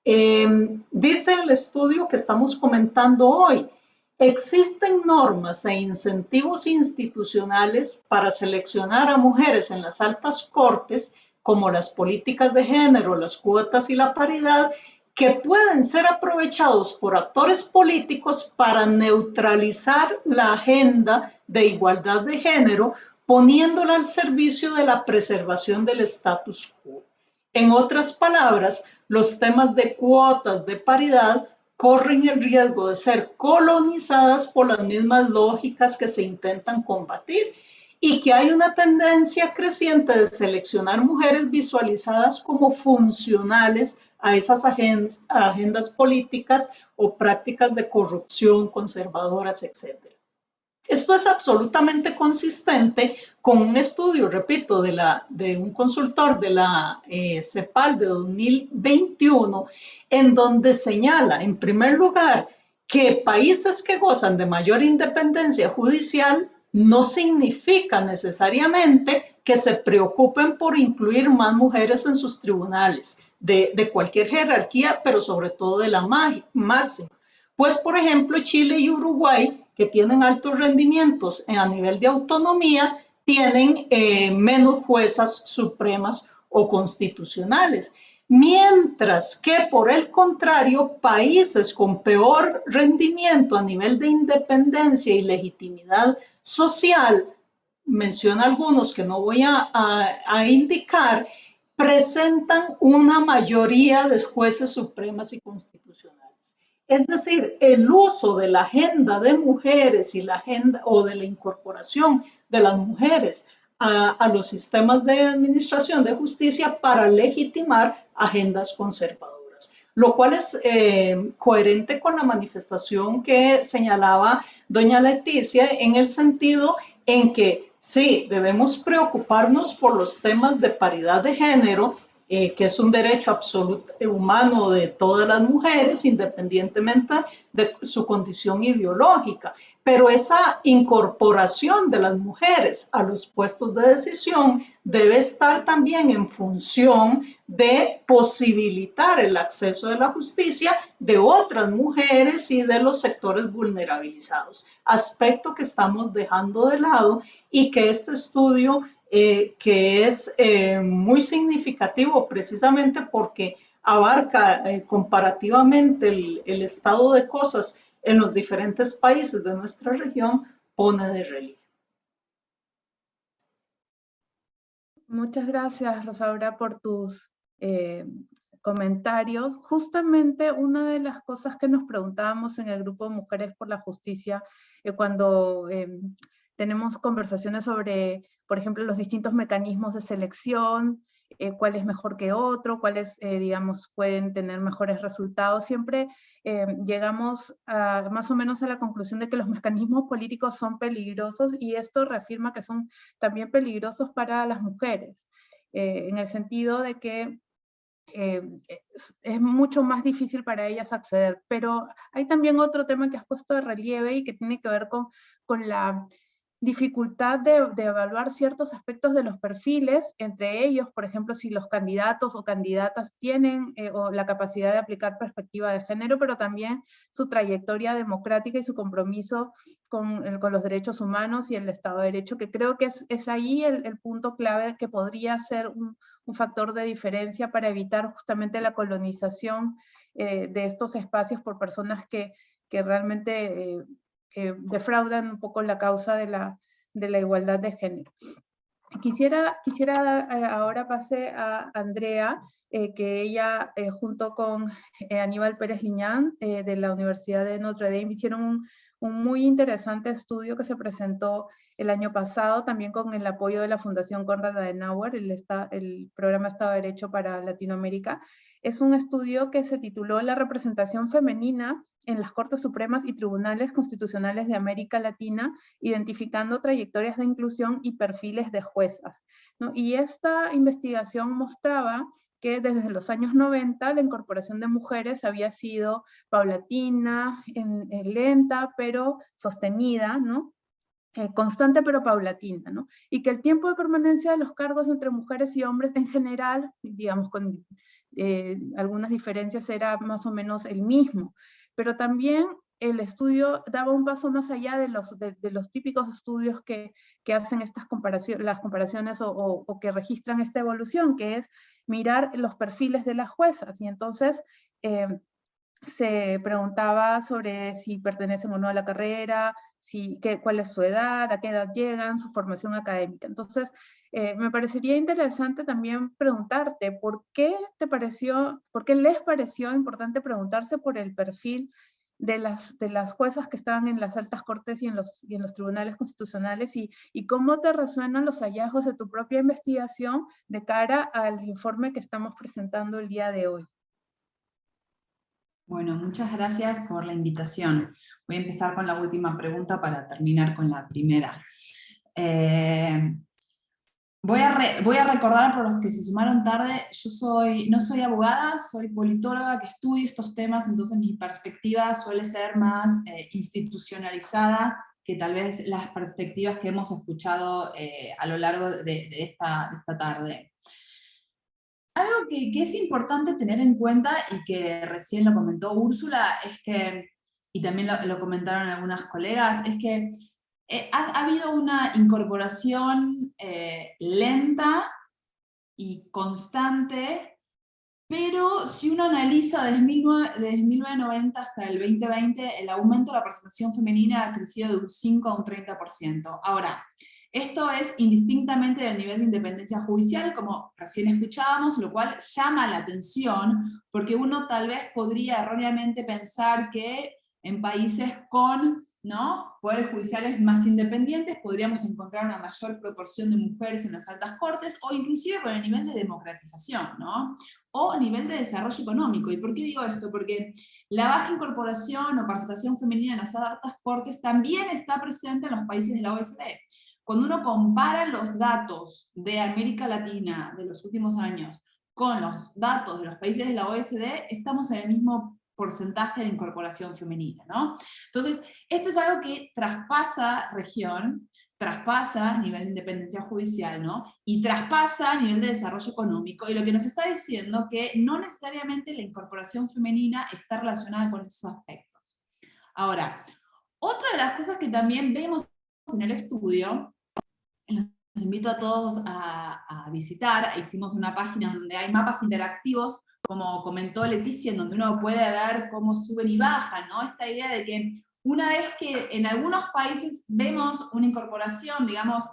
Dice el estudio que estamos comentando hoy: existen normas e incentivos institucionales para seleccionar a mujeres en las altas cortes, como las políticas de género, las cuotas y la paridad, que pueden ser aprovechados por actores políticos para neutralizar la agenda de igualdad de género, poniéndola al servicio de la preservación del status quo. En otras palabras, los temas de cuotas, de paridad, corren el riesgo de ser colonizadas por las mismas lógicas que se intentan combatir, y que hay una tendencia creciente de seleccionar mujeres visualizadas como funcionales a esas agendas políticas o prácticas de corrupción conservadoras, etc. Esto es absolutamente consistente con un estudio, repito, de un consultor de la CEPAL de 2021, en donde señala, en primer lugar, que países que gozan de mayor independencia judicial no significa necesariamente que se preocupen por incluir más mujeres en sus tribunales, de cualquier jerarquía, pero sobre todo de la máxima. Pues, por ejemplo, Chile y Uruguay, que tienen altos rendimientos a nivel de autonomía, tienen menos juezas supremas o constitucionales. Mientras que, por el contrario, países con peor rendimiento a nivel de independencia y legitimidad social, menciona algunos que no voy a indicar, presentan una mayoría de jueces supremas y constitucionales. Es decir, el uso de la agenda de mujeres y la agenda o de la incorporación de las mujeres a los sistemas de administración de justicia para legitimar agendas conservadoras. lo cual es coherente con la manifestación que señalaba doña Leticia, en el sentido en que sí, debemos preocuparnos por los temas de paridad de género, que es un derecho absoluto humano de todas las mujeres, independientemente de su condición ideológica. Pero esa incorporación de las mujeres a los puestos de decisión debe estar también en función de posibilitar el acceso a la justicia de otras mujeres y de los sectores vulnerabilizados, aspecto que estamos dejando de lado y que este estudio, que es muy significativo precisamente porque abarca comparativamente el estado de cosas en los diferentes países de nuestra región, pone de relieve. Muchas gracias, Rosaura, por tus comentarios. Justamente una de las cosas que nos preguntábamos en el grupo Mujeres por la Justicia, cuando tenemos conversaciones sobre, por ejemplo, los distintos mecanismos de selección, cuál es mejor que otro, cuáles, digamos, pueden tener mejores resultados. Siempre llegamos más o menos a la conclusión de que los mecanismos políticos son peligrosos y esto reafirma que son también peligrosos para las mujeres, en el sentido de que es mucho más difícil para ellas acceder. Pero hay también otro tema que has puesto de relieve y que tiene que ver con la dificultad de evaluar ciertos aspectos de los perfiles, entre ellos, por ejemplo, si los candidatos o candidatas tienen o la capacidad de aplicar perspectiva de género, pero también su trayectoria democrática y su compromiso con los derechos humanos y el Estado de Derecho, que creo que es ahí el punto clave que podría ser un factor de diferencia para evitar justamente la colonización de estos espacios por personas que realmente defraudan un poco la causa de la igualdad de género. Quisiera ahora pase a Andrea, que ella junto con Aníbal Pérez Liñán de la Universidad de Notre Dame hicieron un muy interesante estudio que se presentó el año pasado, también con el apoyo de la Fundación Konrad Adenauer, el programa Estado de Derecho para Latinoamérica. Es un estudio que se tituló La representación femenina en las Cortes Supremas y Tribunales Constitucionales de América Latina, identificando trayectorias de inclusión y perfiles de juezas, ¿no? Y esta investigación mostraba que desde los años 90 la incorporación de mujeres había sido paulatina, lenta, pero sostenida, ¿no? Constante pero paulatina, ¿no? Y que el tiempo de permanencia de los cargos entre mujeres y hombres en general, digamos con algunas diferencias, era más o menos el mismo. Pero también el estudio daba un paso más allá de los típicos estudios que hacen estas las comparaciones o que registran esta evolución, que es mirar los perfiles de las juezas. Y entonces se preguntaba sobre si pertenecen o no a la carrera, cuál es su edad, a qué edad llegan, su formación académica. Entonces, me parecería interesante también preguntarte, ¿por qué les pareció importante preguntarse por el perfil de las juezas que estaban en las altas cortes y en los tribunales constitucionales, y cómo te resuenan los hallazgos de tu propia investigación de cara al informe que estamos presentando el día de hoy? Bueno, muchas gracias por la invitación. Voy a empezar con la última pregunta para terminar con la primera. Voy a recordar por los que se sumaron tarde, no soy abogada, soy politóloga que estudia estos temas, entonces mi perspectiva suele ser más institucionalizada que tal vez las perspectivas que hemos escuchado a lo largo de esta tarde. Algo que es importante tener en cuenta, y que recién lo comentó Úrsula, es que, y también lo comentaron algunas colegas, es que ha habido una incorporación lenta y constante, pero si uno analiza desde 1990 hasta el 2020, el aumento de la participación femenina ha crecido de un 5 a un 30%. Ahora, esto es indistintamente del nivel de independencia judicial, como recién escuchábamos, lo cual llama la atención, porque uno tal vez podría erróneamente pensar que en países con ¿no? Poderes judiciales más independientes, podríamos encontrar una mayor proporción de mujeres en las altas cortes, o inclusive con el nivel de democratización, ¿no? O nivel de desarrollo económico. ¿Y por qué digo esto? Porque la baja incorporación o participación femenina en las altas cortes también está presente en los países de la OECD. Cuando uno compara los datos de América Latina de los últimos años con los datos de los países de la OECD, estamos en el mismo porcentaje de incorporación femenina, ¿no? Entonces, esto es algo que traspasa región, traspasa nivel de independencia judicial, ¿no? Y traspasa nivel de desarrollo económico, y lo que nos está diciendo que no necesariamente la incorporación femenina está relacionada con esos aspectos. Ahora, otra de las cosas que también vemos en el estudio, los invito a todos a visitar, hicimos una página donde hay mapas interactivos, como comentó Leticia, en donde uno puede ver cómo suben y bajan, ¿no? Esta idea de que una vez que en algunos países vemos una incorporación, digamos,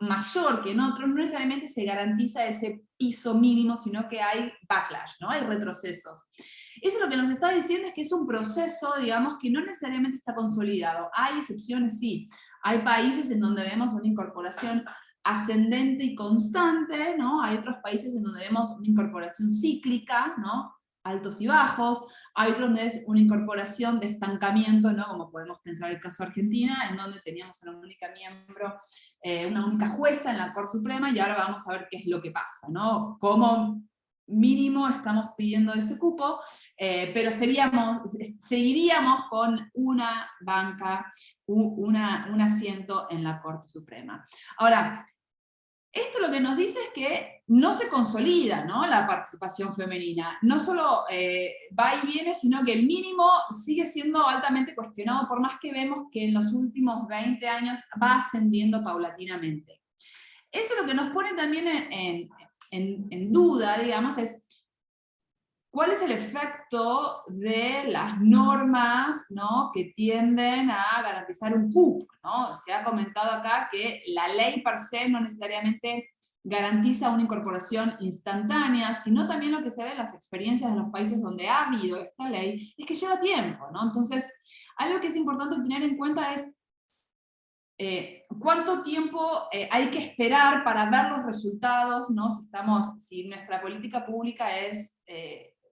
mayor que en otros, no necesariamente se garantiza ese piso mínimo, sino que hay backlash, ¿no? Hay retrocesos. Eso lo que nos está diciendo es que es un proceso, digamos, que no necesariamente está consolidado. Hay excepciones, sí. Hay países en donde vemos una incorporación ascendente y constante, ¿no? Hay otros países en donde vemos una incorporación cíclica, ¿no? Altos y bajos. Hay otros donde es una incorporación de estancamiento, ¿no? Como podemos pensar el caso de Argentina, en donde teníamos una única miembro, una única jueza en la Corte Suprema, y ahora vamos a ver qué es lo que pasa, ¿no? Como mínimo estamos pidiendo ese cupo, pero seguiríamos con una banca, un asiento en la Corte Suprema. Ahora, esto lo que nos dice es que no se consolida, ¿no? La participación femenina. No solo va y viene, sino que el mínimo sigue siendo altamente cuestionado, por más que vemos que en los últimos 20 años va ascendiendo paulatinamente. Eso lo que nos pone también en duda, digamos, es cuál es el efecto de las normas, ¿no? Que tienden a garantizar un cupo, ¿no? Se ha comentado acá que la ley per se no necesariamente garantiza una incorporación instantánea, sino también lo que se ve en las experiencias de los países donde ha habido esta ley, es que lleva tiempo, ¿no? Entonces, algo que es importante tener en cuenta es ¿cuánto tiempo hay que esperar para ver los resultados, ¿no? Si nuestra política pública es,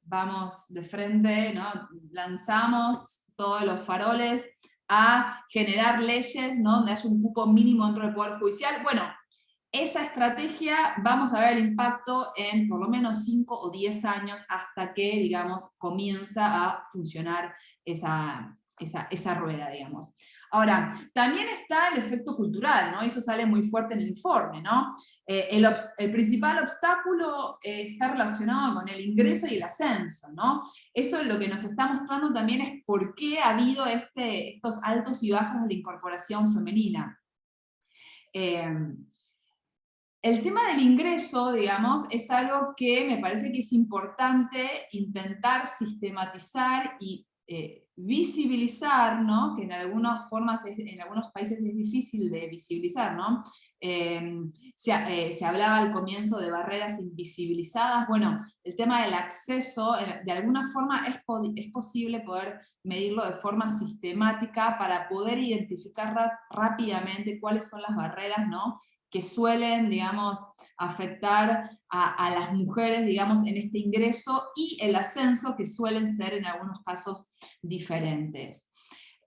vamos de frente, ¿no? Lanzamos todos los faroles a generar leyes, ¿no? Donde haya un cupo mínimo dentro del Poder Judicial. Bueno, esa estrategia vamos a ver el impacto en por lo menos 5 o 10 años hasta que, digamos, comienza a funcionar esa rueda, digamos. Ahora, también está el efecto cultural, ¿no? Eso sale muy fuerte en el informe, ¿no? El principal obstáculo está relacionado con el ingreso y el ascenso, ¿no? Eso lo que nos está mostrando también es por qué ha habido estos altos y bajos de la incorporación femenina. El tema del ingreso, digamos, es algo que me parece que es importante intentar sistematizar y visibilizar, ¿no? Que en algunas formas, en algunos países es difícil de visibilizar, ¿no? Se hablaba al comienzo de barreras invisibilizadas. Bueno, el tema del acceso, de alguna forma es posible poder medirlo de forma sistemática para poder identificar rápidamente cuáles son las barreras, ¿no? Que suelen, digamos, afectar a las mujeres, digamos, en este ingreso y el ascenso, que suelen ser en algunos casos diferentes.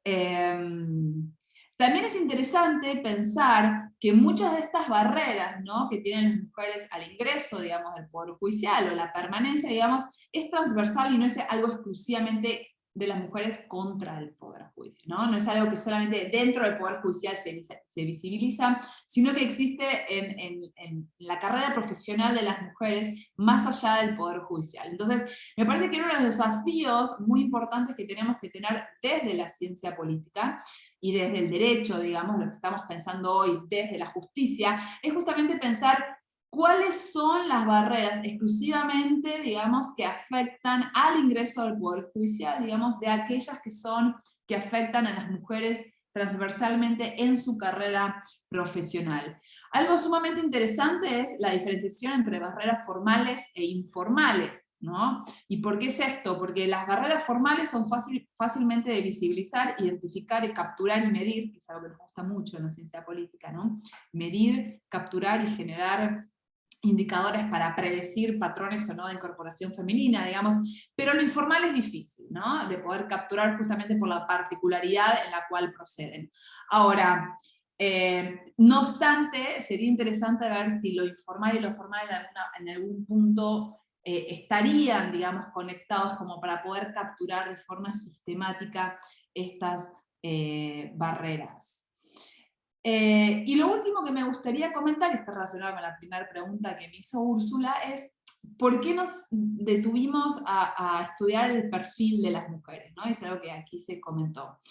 También es interesante pensar que muchas de estas barreras, ¿no? Que tienen las mujeres al ingreso, digamos, del Poder Judicial o la permanencia, digamos, es transversal y no es algo exclusivamente de las mujeres contra el Poder Judicial, ¿no? No es algo que solamente dentro del Poder Judicial se visibiliza, sino que existe en la carrera profesional de las mujeres más allá del Poder Judicial. Entonces, me parece que uno de los desafíos muy importantes que tenemos que tener desde la ciencia política y desde el derecho, digamos, lo que estamos pensando hoy desde la justicia, es justamente pensar cuáles son las barreras exclusivamente, digamos, que afectan al ingreso al Poder Judicial, digamos, de aquellas que afectan a las mujeres transversalmente en su carrera profesional. Algo sumamente interesante es la diferenciación entre barreras formales e informales, ¿no? ¿Y por qué es esto? Porque las barreras formales son fácilmente de visibilizar, identificar, y capturar y medir, que es algo que nos gusta mucho en la ciencia política, ¿no? Medir, capturar y generar indicadores para predecir patrones o no de incorporación femenina, digamos, pero lo informal es difícil, ¿no? De poder capturar justamente por la particularidad en la cual proceden. Ahora, no obstante, sería interesante ver si lo informal y lo formal en algún punto estarían, digamos, conectados como para poder capturar de forma sistemática estas barreras. Y lo último que me gustaría comentar, y está relacionado con la primera pregunta que me hizo Úrsula, es ¿por qué nos detuvimos a estudiar el perfil de las mujeres? ¿No? Es algo que aquí se comentó.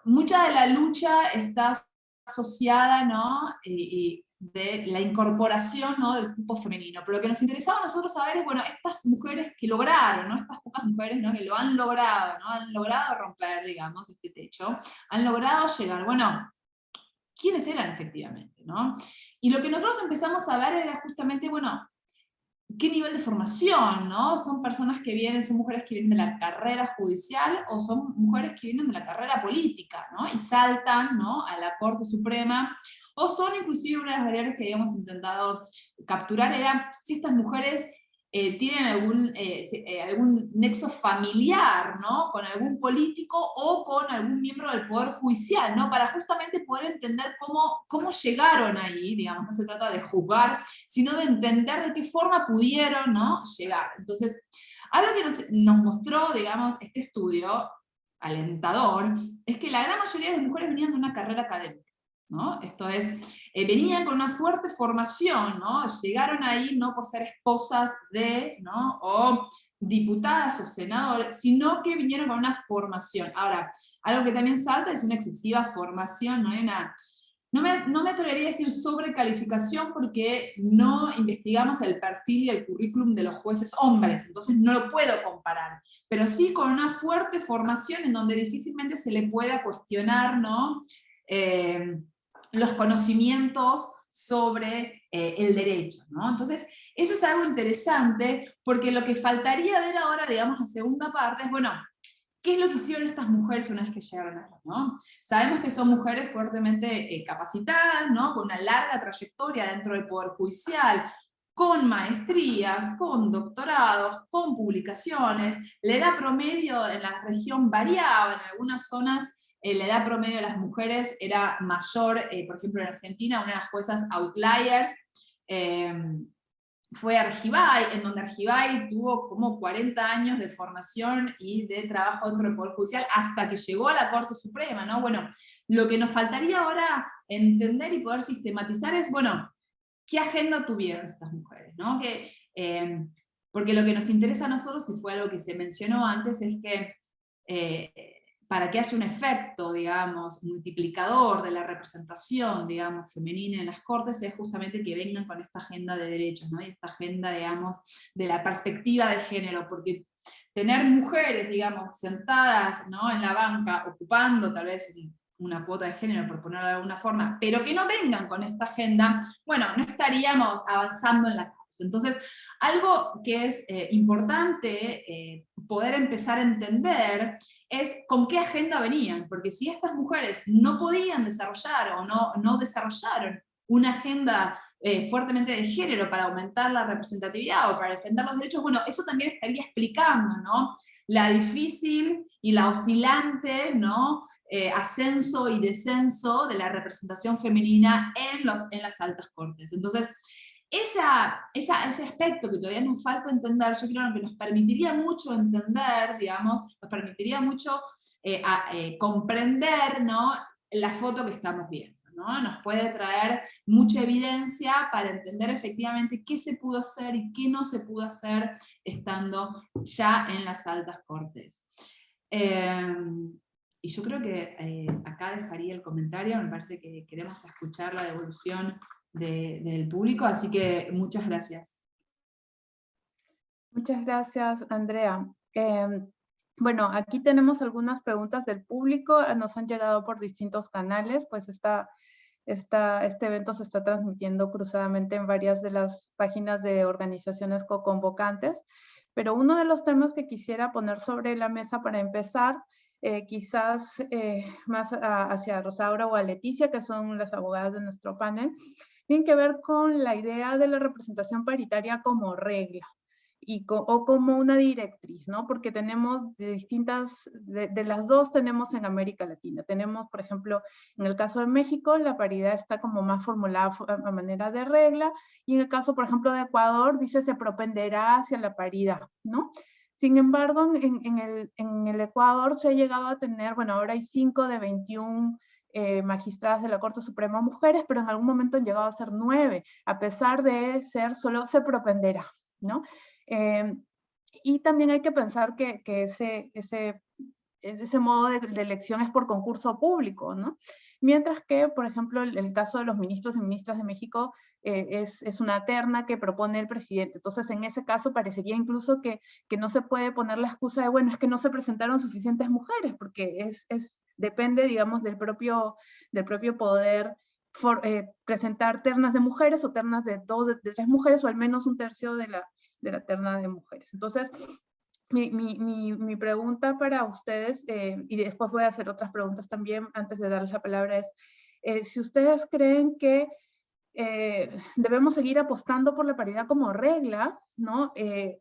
Mucha de la lucha está asociada, ¿no? De la incorporación, ¿no? Del cupo femenino, pero lo que nos interesaba a nosotros saber es, bueno, estas mujeres que lograron, ¿no? Estas pocas mujeres, ¿no? Que lo han logrado, ¿no? Han logrado romper, digamos, este techo, han logrado llegar, bueno, ¿quiénes eran efectivamente, ¿no? Y lo que nosotros empezamos a ver era justamente, bueno, ¿qué nivel de formación, ¿no? ¿Son personas que vienen, son mujeres que vienen de la carrera judicial o son mujeres que vienen de la carrera política, ¿no? Y saltan, ¿no? A la Corte Suprema, o son inclusive una de las variables que habíamos intentado capturar era si estas mujeres tienen algún nexo familiar, ¿no? Con algún político o con algún miembro del Poder Judicial, ¿no? Para justamente poder entender cómo llegaron ahí, digamos, no se trata de juzgar, sino de entender de qué forma pudieron, ¿no? Llegar. Entonces, algo que nos mostró, digamos, este estudio, alentador, es que la gran mayoría de las mujeres venían de una carrera académica, ¿no? Esto es, venían con una fuerte formación, ¿no? Llegaron ahí no por ser esposas de, ¿no? O diputadas o senadores, sino que vinieron con una formación. Ahora, algo que también salta es una excesiva formación, ¿no? No me atrevería a decir sobrecalificación porque no investigamos el perfil y el currículum de los jueces hombres, entonces no lo puedo comparar, pero sí con una fuerte formación en donde difícilmente se le pueda cuestionar, ¿no? Los conocimientos sobre el derecho, ¿no? Entonces, eso es algo interesante, porque lo que faltaría ver ahora, digamos, la segunda parte es, bueno, ¿qué es lo que hicieron estas mujeres una vez que llegaron acá, ¿no? Sabemos que son mujeres fuertemente capacitadas, ¿no? Con una larga trayectoria dentro del Poder Judicial, con maestrías, con doctorados, con publicaciones. La edad promedio en la región variaba, en algunas zonas la edad promedio de las mujeres era mayor, por ejemplo en Argentina, una de las juezas outliers fue Argibay, en donde Argibay tuvo como 40 años de formación y de trabajo dentro del Poder Judicial hasta que llegó a la Corte Suprema, ¿no? Bueno, lo que nos faltaría ahora entender y poder sistematizar es, bueno, ¿qué agenda tuvieron estas mujeres, ¿no? Porque lo que nos interesa a nosotros, y fue algo que se mencionó antes, es que para que haya un efecto, digamos, multiplicador de la representación, digamos, femenina en las Cortes, es justamente que vengan con esta agenda de derechos, ¿no? Y esta agenda, digamos, de la perspectiva de género, porque tener mujeres, digamos, sentadas, ¿no? En la banca, ocupando tal vez una cuota de género, por ponerlo de alguna forma, pero que no vengan con esta agenda, bueno, no estaríamos avanzando en la causa. Entonces, algo que es importante poder empezar a entender es con qué agenda venían, porque si estas mujeres no podían desarrollar o no desarrollaron una agenda fuertemente de género para aumentar la representatividad o para defender los derechos, bueno, eso también estaría explicando, ¿no? La difícil y la oscilante, ¿no? Ascenso y descenso de la representación femenina en las altas cortes. Entonces, ese aspecto que todavía nos falta entender, yo creo que nos permitiría mucho entender, digamos, nos permitiría mucho comprender, ¿no? La foto que estamos viendo, ¿no? Nos puede traer mucha evidencia para entender efectivamente qué se pudo hacer y qué no se pudo hacer estando ya en las altas cortes. Y yo creo que acá dejaría el comentario, me parece que queremos escuchar la devolución del público, así que muchas gracias. Muchas gracias, Andrea. Bueno, aquí tenemos algunas preguntas del público, nos han llegado por distintos canales, pues este evento se está transmitiendo cruzadamente en varias de las páginas de organizaciones co-convocantes, pero uno de los temas que quisiera poner sobre la mesa para empezar, quizás más hacia Rosaura o a Leticia, que son las abogadas de nuestro panel, tienen que ver con la idea de la representación paritaria como regla. O como una directriz, ¿no? Porque tenemos de distintas, de las dos tenemos en América Latina. Tenemos, por ejemplo, en el caso de México, la paridad está como más formulada a manera de regla, y en el caso, por ejemplo, de Ecuador, dice se propenderá hacia la paridad, ¿no? Sin embargo, en el Ecuador se ha llegado a tener, bueno, ahora hay 5 de 21 magistradas de la Corte Suprema mujeres, pero en algún momento han llegado a ser 9, a pesar de ser solo se propenderá, ¿no? Y también hay que pensar que ese modo de elección es por concurso público, ¿no? Mientras que, por ejemplo, el caso de los ministros y ministras de México es una terna que propone el presidente. Entonces, en ese caso parecería incluso que no se puede poner la excusa de, bueno, es que no se presentaron suficientes mujeres, porque depende, digamos, del propio poder presentar ternas de mujeres o ternas de 2, de 3 mujeres, o al menos un tercio de la terna de mujeres. Entonces, mi pregunta para ustedes, y después voy a hacer otras preguntas también antes de darles la palabra, es si ustedes creen que debemos seguir apostando por la paridad como regla, ¿no?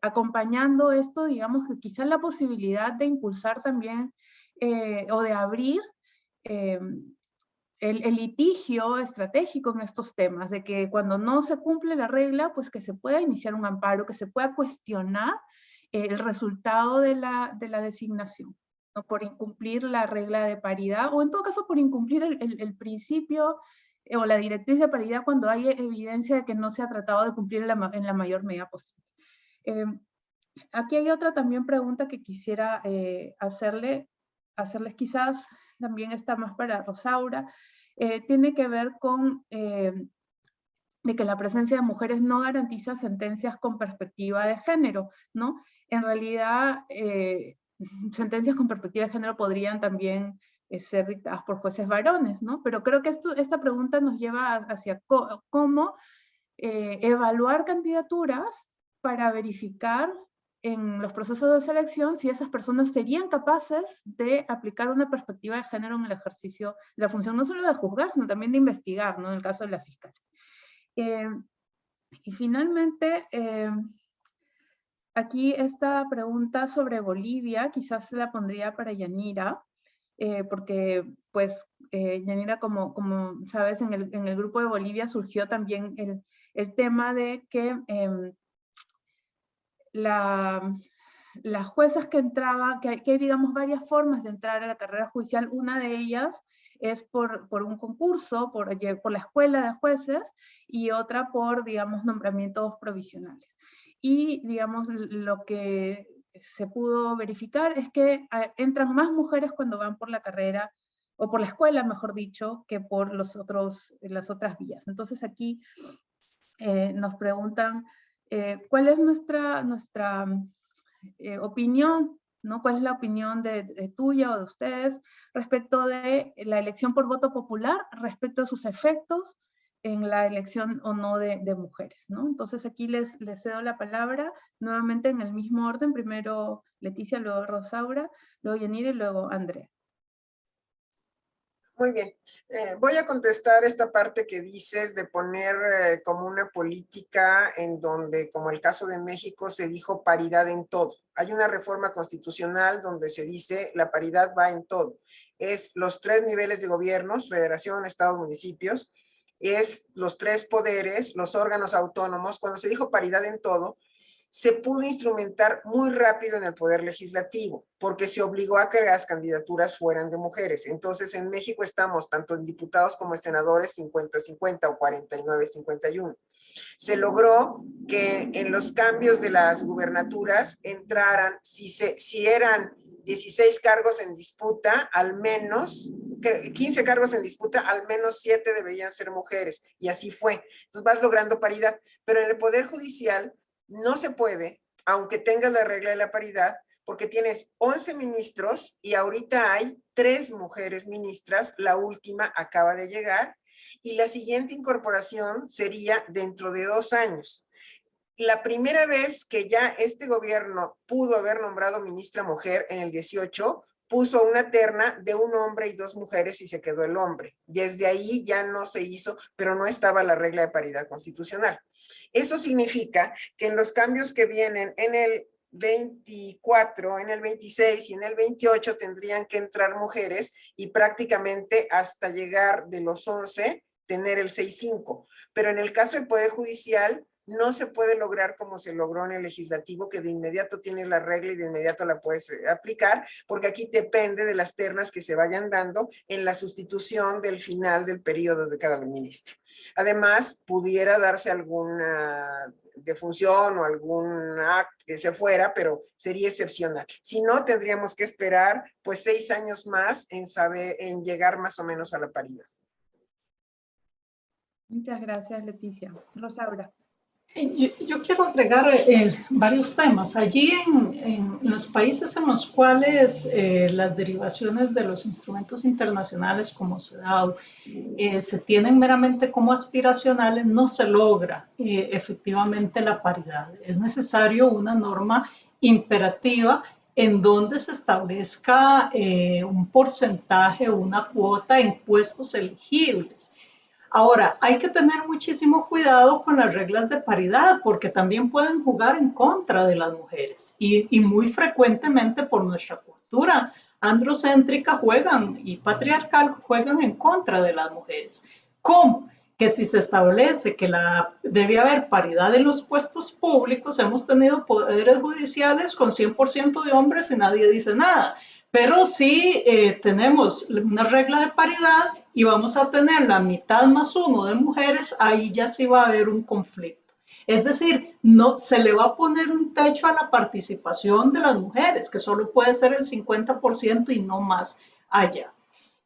Acompañando esto, digamos, que quizás la posibilidad de impulsar también o de abrir el litigio estratégico en estos temas, de que cuando no se cumple la regla, pues que se pueda iniciar un amparo, que se pueda cuestionar el resultado de la designación, ¿no? Por incumplir la regla de paridad, o en todo caso por incumplir el principio o la directriz de paridad cuando hay evidencia de que no se ha tratado de cumplir en la mayor medida posible. Aquí hay otra también pregunta que quisiera hacerles quizás, también está más para Rosaura, tiene que ver con de que la presencia de mujeres no garantiza sentencias con perspectiva de género, ¿no? En realidad, sentencias con perspectiva de género podrían también ser dictadas por jueces varones, ¿no? Pero creo que esta pregunta nos lleva hacia cómo evaluar candidaturas para verificar en los procesos de selección si esas personas serían capaces de aplicar una perspectiva de género en el ejercicio de la función, no solo de juzgar, sino también de investigar, ¿no? En el caso de la fiscal. Y finalmente, aquí esta pregunta sobre Bolivia, quizás se la pondría para Yanira, porque pues Yanira, como sabes, en el grupo de Bolivia surgió también el tema de que las juezas que entraban, que hay digamos varias formas de entrar a la carrera judicial, una de ellas es por un concurso, por la escuela de jueces, y otra por, digamos, nombramientos provisionales. Y, digamos, lo que se pudo verificar es que entran más mujeres cuando van por la carrera, o por la escuela, mejor dicho, que por las otras vías. Entonces aquí nos preguntan cuál es nuestra opinión, ¿no? ¿Cuál es la opinión de tuya o de ustedes respecto de la elección por voto popular, respecto a sus efectos en la elección o no de mujeres, ¿no? Entonces aquí les cedo la palabra nuevamente en el mismo orden, primero Leticia, luego Rosaura, luego Yanira y luego Andrea. Muy bien. Voy a contestar esta parte que dices de poner como una política en donde, como el caso de México, se dijo paridad en todo. Hay una reforma constitucional donde se dice la paridad va en todo. Es los 3 niveles de gobiernos, federación, estado, municipios, es los 3 poderes, los órganos autónomos. Cuando se dijo paridad en todo, se pudo instrumentar muy rápido en el Poder Legislativo, porque se obligó a que las candidaturas fueran de mujeres. Entonces, en México estamos, tanto en diputados como en senadores, 50-50 o 49-51. Se logró que en los cambios de las gubernaturas entraran, si eran 16 cargos en disputa, al menos 15 cargos en disputa, al menos 7 deberían ser mujeres, y así fue. Entonces vas logrando paridad, pero en el Poder Judicial no se puede, aunque tengas la regla de la paridad, porque tienes 11 ministros y ahorita hay 3 mujeres ministras, la última acaba de llegar, y la siguiente incorporación sería dentro de 2 años. La primera vez que ya este gobierno pudo haber nombrado ministra mujer en el 18, puso una terna de un hombre y 2 mujeres y se quedó el hombre. Desde ahí ya no se hizo, pero no estaba la regla de paridad constitucional. Eso significa que en los cambios que vienen en el 24, en el 26 y en el 28 tendrían que entrar mujeres y prácticamente hasta llegar de los 11 tener el 6-5. Pero en el caso del Poder Judicial no se puede lograr como se logró en el legislativo, que de inmediato tienes la regla y de inmediato la puedes aplicar, porque aquí depende de las ternas que se vayan dando en la sustitución del final del periodo de cada ministro. Además, pudiera darse alguna defunción o algún acto que se fuera, pero sería excepcional. Si no, tendríamos que esperar pues 6 años más en llegar más o menos a la paridad. Muchas gracias, Leticia. Rosaura. Yo quiero agregar varios temas. Allí en los países en los cuales las derivaciones de los instrumentos internacionales como CEDAW se tienen meramente como aspiracionales, no se logra efectivamente la paridad. Es necesario una norma imperativa en donde se establezca un porcentaje o una cuota en puestos elegibles. Ahora, hay que tener muchísimo cuidado con las reglas de paridad porque también pueden jugar en contra de las mujeres y muy frecuentemente por nuestra cultura androcéntrica juegan y patriarcal juegan en contra de las mujeres. ¿Cómo? Que si se establece que debe haber paridad en los puestos públicos, hemos tenido poderes judiciales con 100% de hombres y nadie dice nada. Pero si tenemos una regla de paridad y vamos a tener la mitad más 1 de mujeres, ahí ya sí va a haber un conflicto. Es decir, no se le va a poner un techo a la participación de las mujeres, que solo puede ser el 50% y no más allá.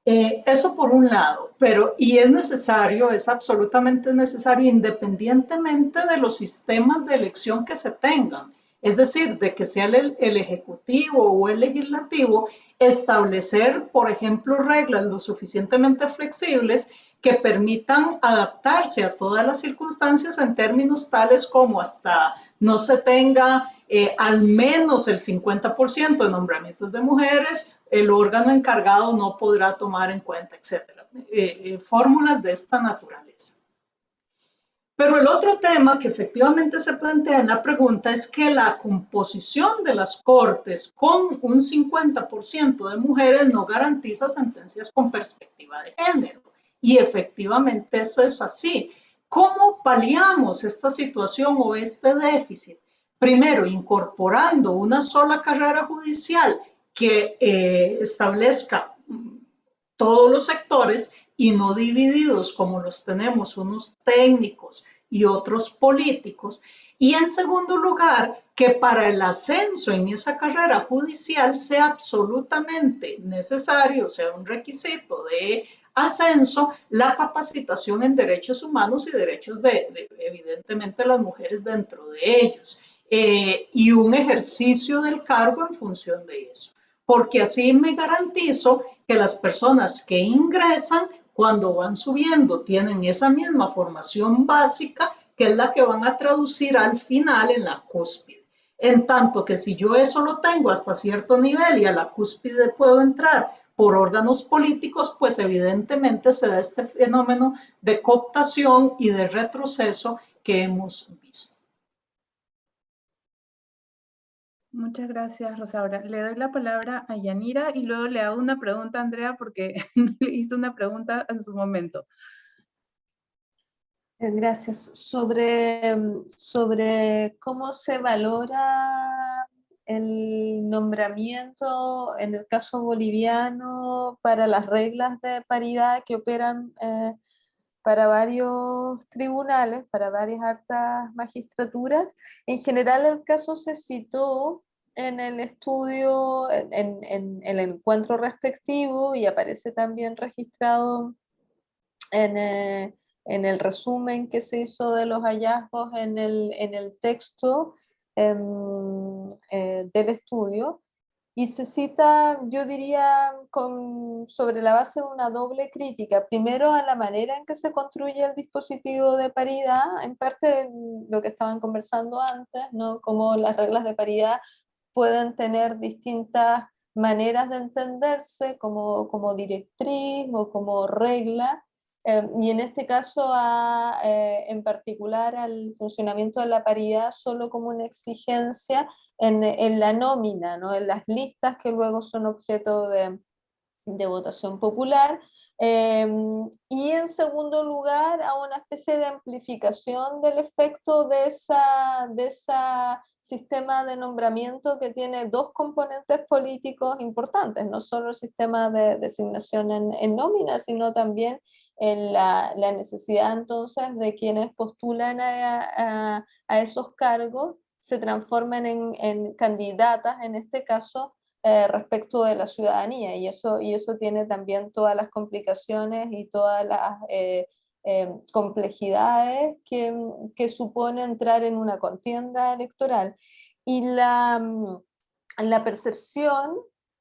Eso por un lado, y es necesario, es absolutamente necesario, independientemente de los sistemas de elección que se tengan. Es decir, de que sea el ejecutivo o el legislativo, establecer, por ejemplo, reglas lo suficientemente flexibles que permitan adaptarse a todas las circunstancias en términos tales como hasta no se tenga al menos el 50% de nombramientos de mujeres, el órgano encargado no podrá tomar en cuenta, etcétera. Fórmulas de esta naturaleza. Pero el otro tema que efectivamente se plantea en la pregunta es que la composición de las cortes con un 50% de mujeres no garantiza sentencias con perspectiva de género. Y efectivamente esto es así. ¿Cómo paliamos esta situación o este déficit? Primero, incorporando una sola carrera judicial que establezca todos los sectores y no divididos como los tenemos unos técnicos y otros políticos. Y en segundo lugar, que para el ascenso en esa carrera judicial sea absolutamente necesario, sea un requisito de ascenso, la capacitación en derechos humanos y derechos de evidentemente las mujeres dentro de ellos, y un ejercicio del cargo en función de eso. Porque así me garantizo que las personas que ingresan, cuando van subiendo, tienen esa misma formación básica, que es la que van a traducir al final en la cúspide. En tanto que si yo eso lo tengo hasta cierto nivel y a la cúspide puedo entrar por órganos políticos, pues evidentemente se da este fenómeno de cooptación y de retroceso que hemos visto. Muchas gracias, Rosaura. Le doy la palabra a Yanira y luego le hago una pregunta a Andrea porque le hizo una pregunta en su momento. Gracias. Sobre cómo se valora el nombramiento en el caso boliviano para las reglas de paridad que operan para varios tribunales, para varias altas magistraturas. En general el caso se citó en el estudio, en el encuentro respectivo y aparece también registrado en el resumen que se hizo de los hallazgos en el texto del estudio. y se cita, yo diría, sobre la base de una doble crítica. Primero, a la manera en que se construye el dispositivo de paridad, en parte lo que estaban conversando antes, ¿no? Cómo las reglas de paridad pueden tener distintas maneras de entenderse como directriz o como regla, y en este caso en particular al funcionamiento de la paridad solo como una exigencia en la nómina, ¿no? En las listas que luego son objeto de votación popular, y en segundo lugar a una especie de amplificación del efecto de esa sistema de nombramiento que tiene dos componentes políticos importantes, no solo el sistema de designación en nómina, sino también en la necesidad entonces de quienes postulan a esos cargos se transformen en candidatas, en este caso, respecto de la ciudadanía, y eso tiene también todas las complicaciones y todas las complejidades que supone entrar en una contienda electoral. Y la percepción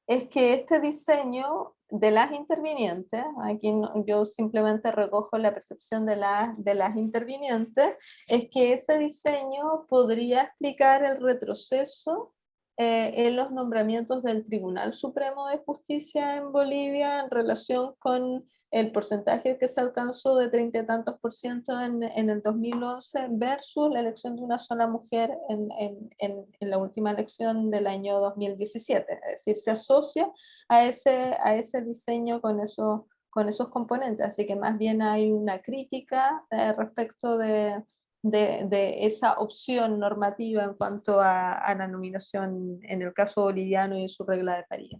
es que este diseño de las intervinientes, aquí yo simplemente recojo la percepción de las intervinientes, es que ese diseño podría explicar el retroceso en los nombramientos del Tribunal Supremo de Justicia en Bolivia en relación con el porcentaje que se alcanzó de 30 y tantos % en el 2011 versus la elección de una sola mujer en la última elección del año 2017. Es decir, se asocia a ese diseño con esos componentes, así que más bien hay una crítica respecto de esa opción normativa en cuanto a la nominación en el caso boliviano y su regla de paridad.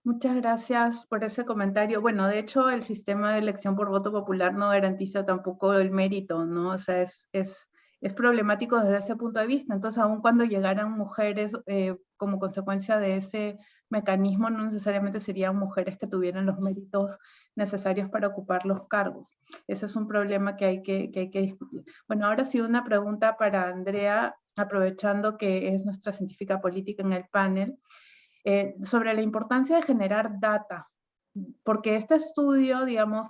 Muchas gracias por ese comentario. Bueno, de hecho, el sistema de elección por voto popular no garantiza tampoco el mérito, ¿no? O sea, es problemático desde ese punto de vista. Entonces, aun cuando llegaran mujeres como consecuencia de ese mecanismo, no necesariamente serían mujeres que tuvieran los méritos necesarios para ocupar los cargos. Ese es un problema que hay que discutir. Bueno, ahora sí una pregunta para Andrea, aprovechando que es nuestra científica política en el panel. Sobre la importancia de generar data, porque este estudio, digamos,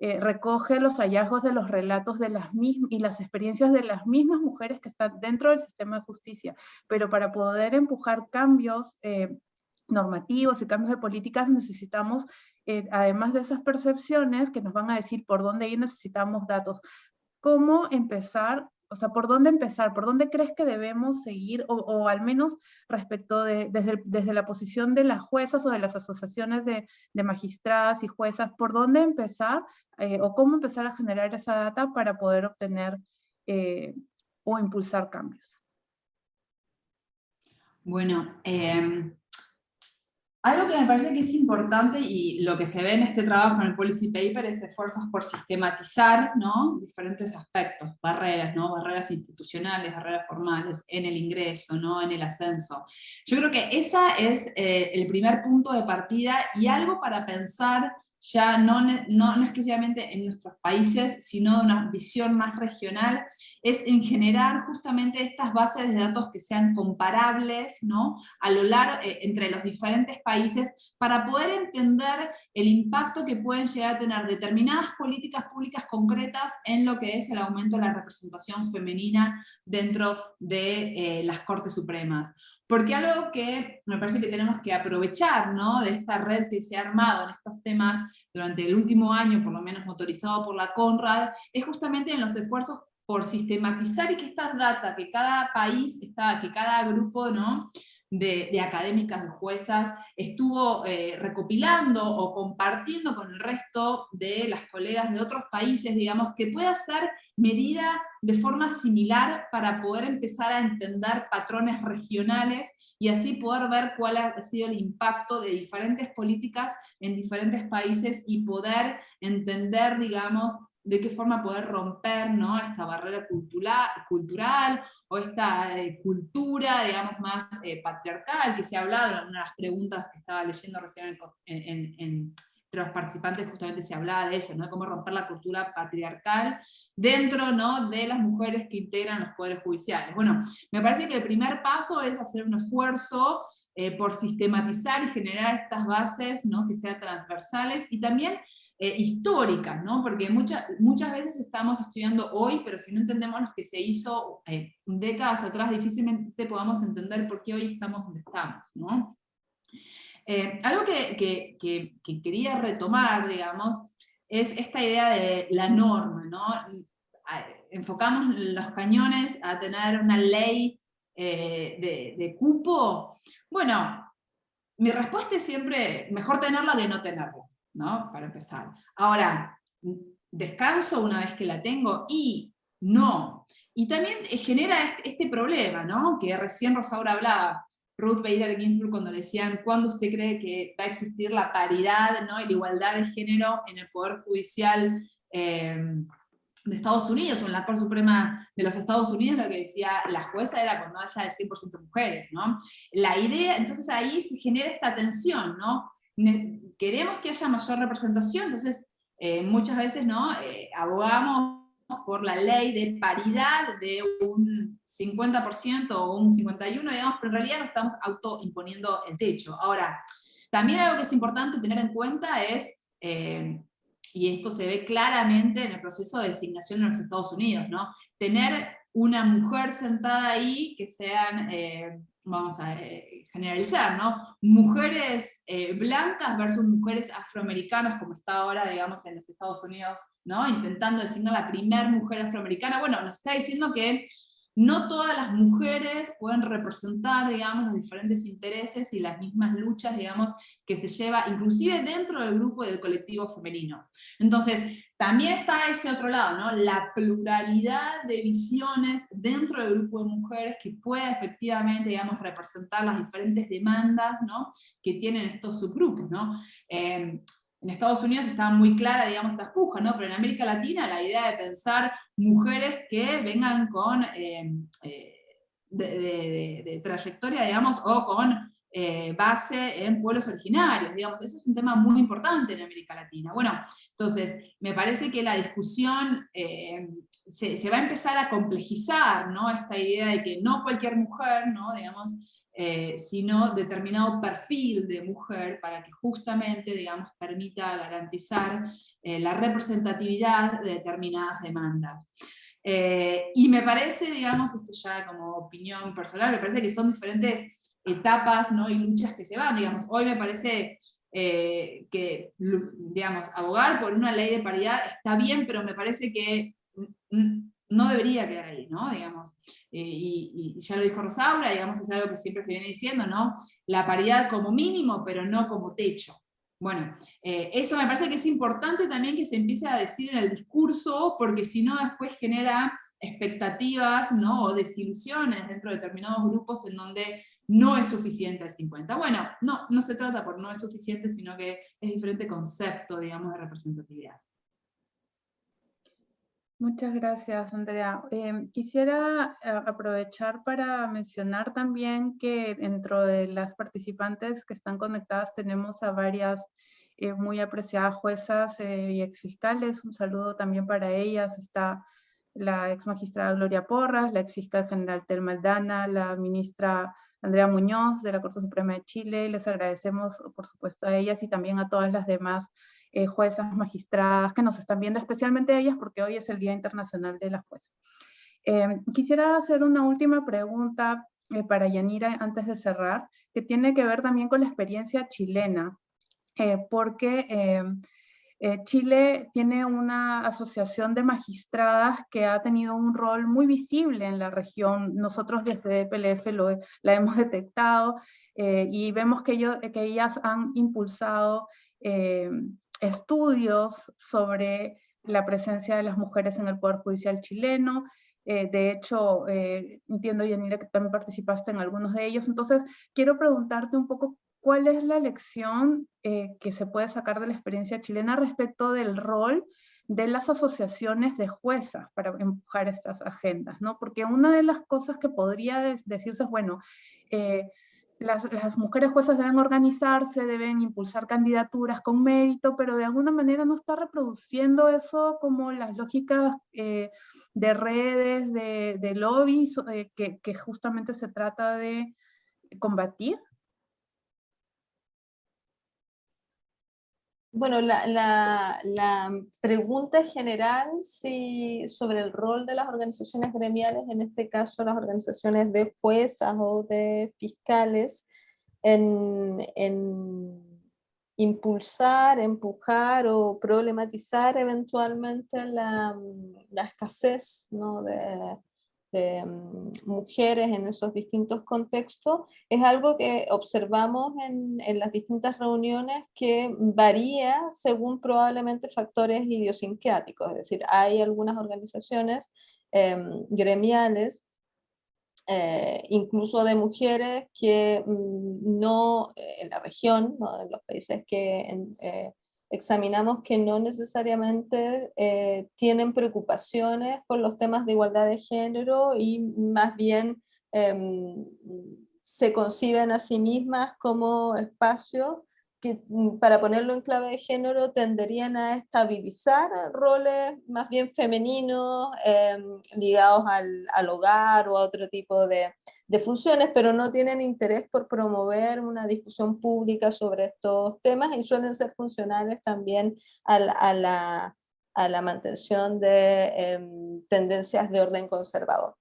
recoge los hallazgos de los relatos de las mismas y las experiencias de las mismas mujeres que están dentro del sistema de justicia, pero para poder empujar cambios normativos y cambios de políticas necesitamos, además de esas percepciones que nos van a decir por dónde ir, necesitamos datos. ¿Cómo empezar? O sea, ¿por dónde empezar? ¿Por dónde crees que debemos seguir? O al menos respecto desde la posición de las juezas o de las asociaciones de magistradas y juezas, ¿por dónde empezar o cómo empezar a generar esa data para poder obtener o impulsar cambios? Bueno, algo que me parece que es importante y lo que se ve en este trabajo en el Policy Paper es esfuerzos por sistematizar, ¿no? Diferentes aspectos, barreras, ¿no? Barreras institucionales, barreras formales, en el ingreso, ¿no? En el ascenso. Yo creo que ese es el primer punto de partida y algo para pensar ya no exclusivamente en nuestros países, sino de una visión más regional, es en generar justamente estas bases de datos que sean comparables, ¿no? A lo largo, entre los diferentes países, para poder entender el impacto que pueden llegar a tener determinadas políticas públicas concretas en lo que es el aumento de la representación femenina dentro de las Cortes Supremas. Porque algo que me parece que tenemos que aprovechar, ¿no? De esta red que se ha armado en estos temas durante el último año, por lo menos motorizado por la CONRAD, es justamente en los esfuerzos por sistematizar y que estas data, que cada país, que cada grupo, ¿no? de académicas, de juezas, estuvo recopilando o compartiendo con el resto de las colegas de otros países, digamos, que pueda ser medida de forma similar para poder empezar a entender patrones regionales y así poder ver cuál ha sido el impacto de diferentes políticas en diferentes países y poder entender, digamos, de qué forma poder romper, ¿no? Esta barrera cultural o esta cultura, digamos, más patriarcal que se ha hablado en una de las preguntas que estaba leyendo recién entre los participantes, justamente se hablaba de eso, ¿no? Cómo romper la cultura patriarcal dentro, ¿no?, de las mujeres que integran los poderes judiciales. Bueno, me parece que el primer paso es hacer un esfuerzo por sistematizar y generar estas bases, ¿no?, que sean transversales y también históricas, ¿no? Porque muchas veces estamos estudiando hoy, pero si no entendemos lo que se hizo décadas atrás, difícilmente podamos entender por qué hoy estamos donde estamos, ¿no? Algo que quería retomar, digamos, es esta idea de la norma, ¿no? Enfocamos los cañones a tener una ley de cupo. Bueno, mi respuesta es siempre, mejor tenerla que no tenerla, ¿no? Para empezar. Ahora, descanso una vez que la tengo y no. Y también genera este problema, ¿no? Que recién Rosaura hablaba, Ruth Bader Ginsburg, cuando le decían, ¿cuándo usted cree que va a existir la paridad, ¿no?, y la igualdad de género en el Poder Judicial de Estados Unidos, o en la Corte Suprema de los Estados Unidos? Lo que decía la jueza era cuando haya el 100% mujeres, ¿no? La idea, entonces ahí se genera esta tensión, ¿no? Queremos que haya mayor representación, entonces muchas veces, ¿no?, abogamos por la ley de paridad de un 50% o un 51%, digamos, pero en realidad no estamos autoimponiendo el techo. Ahora, también algo que es importante tener en cuenta es, y esto se ve claramente en el proceso de designación en los Estados Unidos, ¿no?, tener una mujer sentada ahí que sean, vamos a generalizar, ¿no?, mujeres blancas versus mujeres afroamericanas, como está ahora, digamos, en los Estados Unidos, ¿no?, intentando designar la primera mujer afroamericana. Bueno, nos está diciendo que no todas las mujeres pueden representar, digamos, los diferentes intereses y las mismas luchas, digamos, que se lleva, inclusive dentro del grupo del colectivo femenino. Entonces, también está ese otro lado, ¿no?, la pluralidad de visiones dentro del grupo de mujeres que pueda efectivamente, digamos, representar las diferentes demandas, ¿no?, que tienen estos subgrupos, ¿no? En Estados Unidos está muy clara, digamos, esta puja, ¿no? Pero en América Latina la idea de pensar mujeres que vengan con de trayectoria, digamos, o con base en pueblos originarios, digamos, eso es un tema muy importante en América Latina. Bueno, entonces, me parece que la discusión se va a empezar a complejizar, ¿no?, esta idea de que no cualquier mujer, ¿no?, digamos, sino determinado perfil de mujer para que justamente, digamos, permita garantizar la representatividad de determinadas demandas. Y me parece, digamos, esto ya como opinión personal, me parece que son diferentes etapas, ¿no?, y luchas que se van, digamos. Hoy me parece que, digamos, abogar por una ley de paridad está bien, pero me parece que no debería quedar ahí, ¿no?, digamos. Y ya lo dijo Rosaura, digamos, es algo que siempre se viene diciendo, ¿no?, la paridad como mínimo, pero no como techo. Bueno, eso me parece que es importante también que se empiece a decir en el discurso, porque si no después genera expectativas, ¿no?, o desilusiones dentro de determinados grupos en donde no es suficiente el 50. Bueno, no se trata por no es suficiente, sino que es diferente concepto, digamos, de representatividad. Muchas gracias, Andrea. Quisiera aprovechar para mencionar también que dentro de las participantes que están conectadas tenemos a varias muy apreciadas juezas y exfiscales. Un saludo también para ellas. Está la ex magistrada Gloria Porras, la ex fiscal general Telma Aldana, la ministra Andrea Muñoz de la Corte Suprema de Chile. Les agradecemos, por supuesto, a ellas y también a todas las demás juezas, magistradas que nos están viendo, especialmente a ellas porque hoy es el Día Internacional de la Jueza. Quisiera hacer una última pregunta para Yanira antes de cerrar, que tiene que ver también con la experiencia chilena, porque Chile tiene una asociación de magistradas que ha tenido un rol muy visible en la región. Nosotros desde EPLF la hemos detectado y vemos que ellas han impulsado estudios sobre la presencia de las mujeres en el Poder Judicial chileno. De hecho, entiendo, Yanira, que también participaste en algunos de ellos. Entonces, quiero preguntarte un poco cuál es la lección que se puede sacar de la experiencia chilena respecto del rol de las asociaciones de juezas para empujar estas agendas, ¿no? Porque una de las cosas que podría decirse es, bueno, las mujeres juezas deben organizarse, deben impulsar candidaturas con mérito, pero de alguna manera no está reproduciendo eso como las lógicas de redes, de lobbies, que justamente se trata de combatir. Bueno, la pregunta general sobre el rol de las organizaciones gremiales, en este caso las organizaciones de juezas o de fiscales, en impulsar, empujar o problematizar eventualmente la escasez, ¿no?, de mujeres en esos distintos contextos, es algo que observamos en las distintas reuniones, que varía según probablemente factores idiosincráticos. Es decir, hay algunas organizaciones gremiales, incluso de mujeres, que no, en la región, ¿no?, en los países que examinamos, que no necesariamente tienen preocupaciones por los temas de igualdad de género, y más bien se conciben a sí mismas como espacios que, para ponerlo en clave de género, tenderían a estabilizar roles más bien femeninos, ligados al hogar o a otro tipo de funciones, pero no tienen interés por promover una discusión pública sobre estos temas, y suelen ser funcionales también a la mantención de tendencias de orden conservador.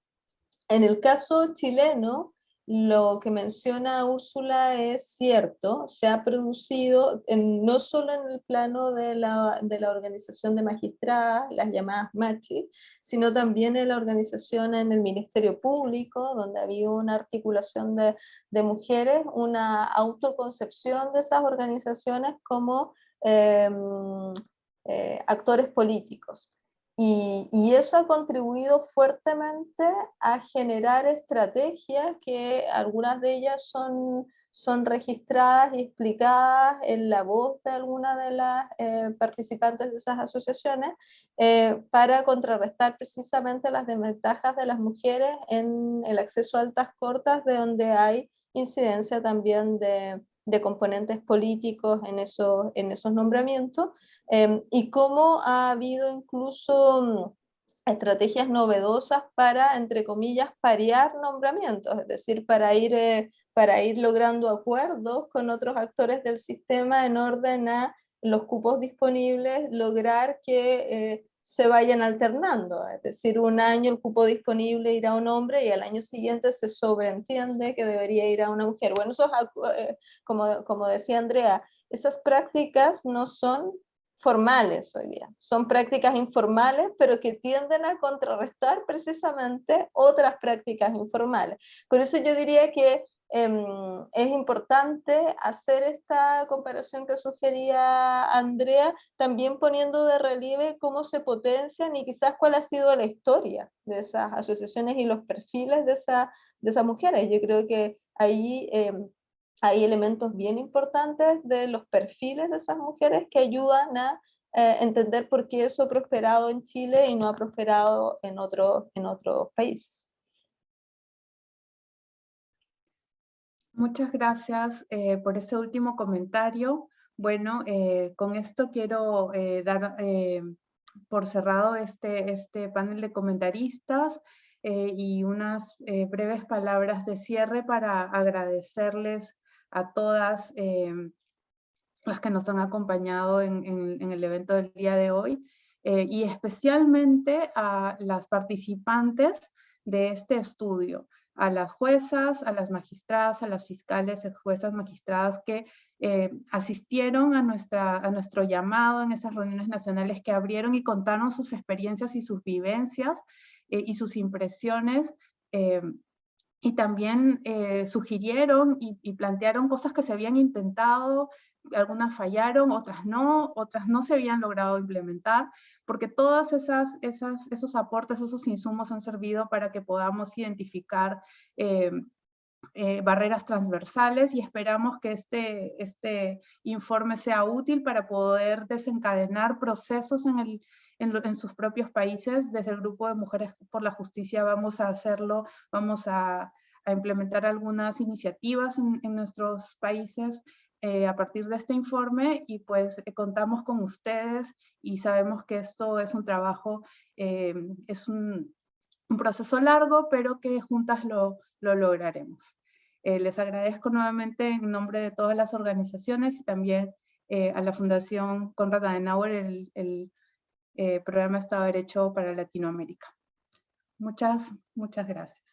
En el caso chileno, lo que menciona Úrsula es cierto. Se ha producido no solo en el plano de la organización de magistradas, las llamadas machi, sino también en la organización en el Ministerio Público, donde ha habido una articulación de mujeres, una autoconcepción de esas organizaciones como actores políticos. Y eso ha contribuido fuertemente a generar estrategias, que algunas de ellas son registradas y explicadas en la voz de algunas de las participantes de esas asociaciones, para contrarrestar precisamente las desventajas de las mujeres en el acceso a altas cortes, de donde hay incidencia también de componentes políticos en esos nombramientos, y cómo ha habido incluso estrategias novedosas para, entre comillas, parear nombramientos, es decir, para ir logrando acuerdos con otros actores del sistema en orden a los cupos disponibles, lograr que se vayan alternando. Es decir, un año el cupo disponible irá a un hombre y al año siguiente se sobreentiende que debería ir a una mujer. Bueno, eso es, como decía Andrea, esas prácticas no son formales hoy día, son prácticas informales, pero que tienden a contrarrestar precisamente otras prácticas informales. Por eso yo diría que es importante hacer esta comparación que sugería Andrea, también poniendo de relieve cómo se potencian y quizás cuál ha sido la historia de esas asociaciones y los perfiles de esas mujeres. Yo creo que ahí hay elementos bien importantes de los perfiles de esas mujeres que ayudan a entender por qué eso ha prosperado en Chile y no ha prosperado en otros países. Muchas gracias por ese último comentario. Bueno, con esto quiero dar por cerrado este panel de comentaristas, y unas breves palabras de cierre para agradecerles a todas las que nos han acompañado en el evento del día de hoy, y especialmente a las participantes de este estudio, a las juezas, a las magistradas, a las fiscales, juezas, magistradas que asistieron a nuestro llamado en esas reuniones nacionales, que abrieron y contaron sus experiencias y sus vivencias y sus impresiones, y también sugirieron y plantearon cosas que se habían intentado. Algunas fallaron, otras no se habían logrado implementar, porque todos esos aportes, esos insumos han servido para que podamos identificar barreras transversales, y esperamos que este informe sea útil para poder desencadenar procesos en sus propios países. Desde el Grupo de Mujeres por la Justicia vamos a hacerlo, vamos a a implementar algunas iniciativas en nuestros países a partir de este informe, y pues contamos con ustedes y sabemos que esto es un trabajo, es un proceso largo, pero que juntas lo lograremos. Les agradezco nuevamente en nombre de todas las organizaciones y también a la Fundación Konrad Adenauer el programa Estado de Derecho para Latinoamérica. Muchas gracias.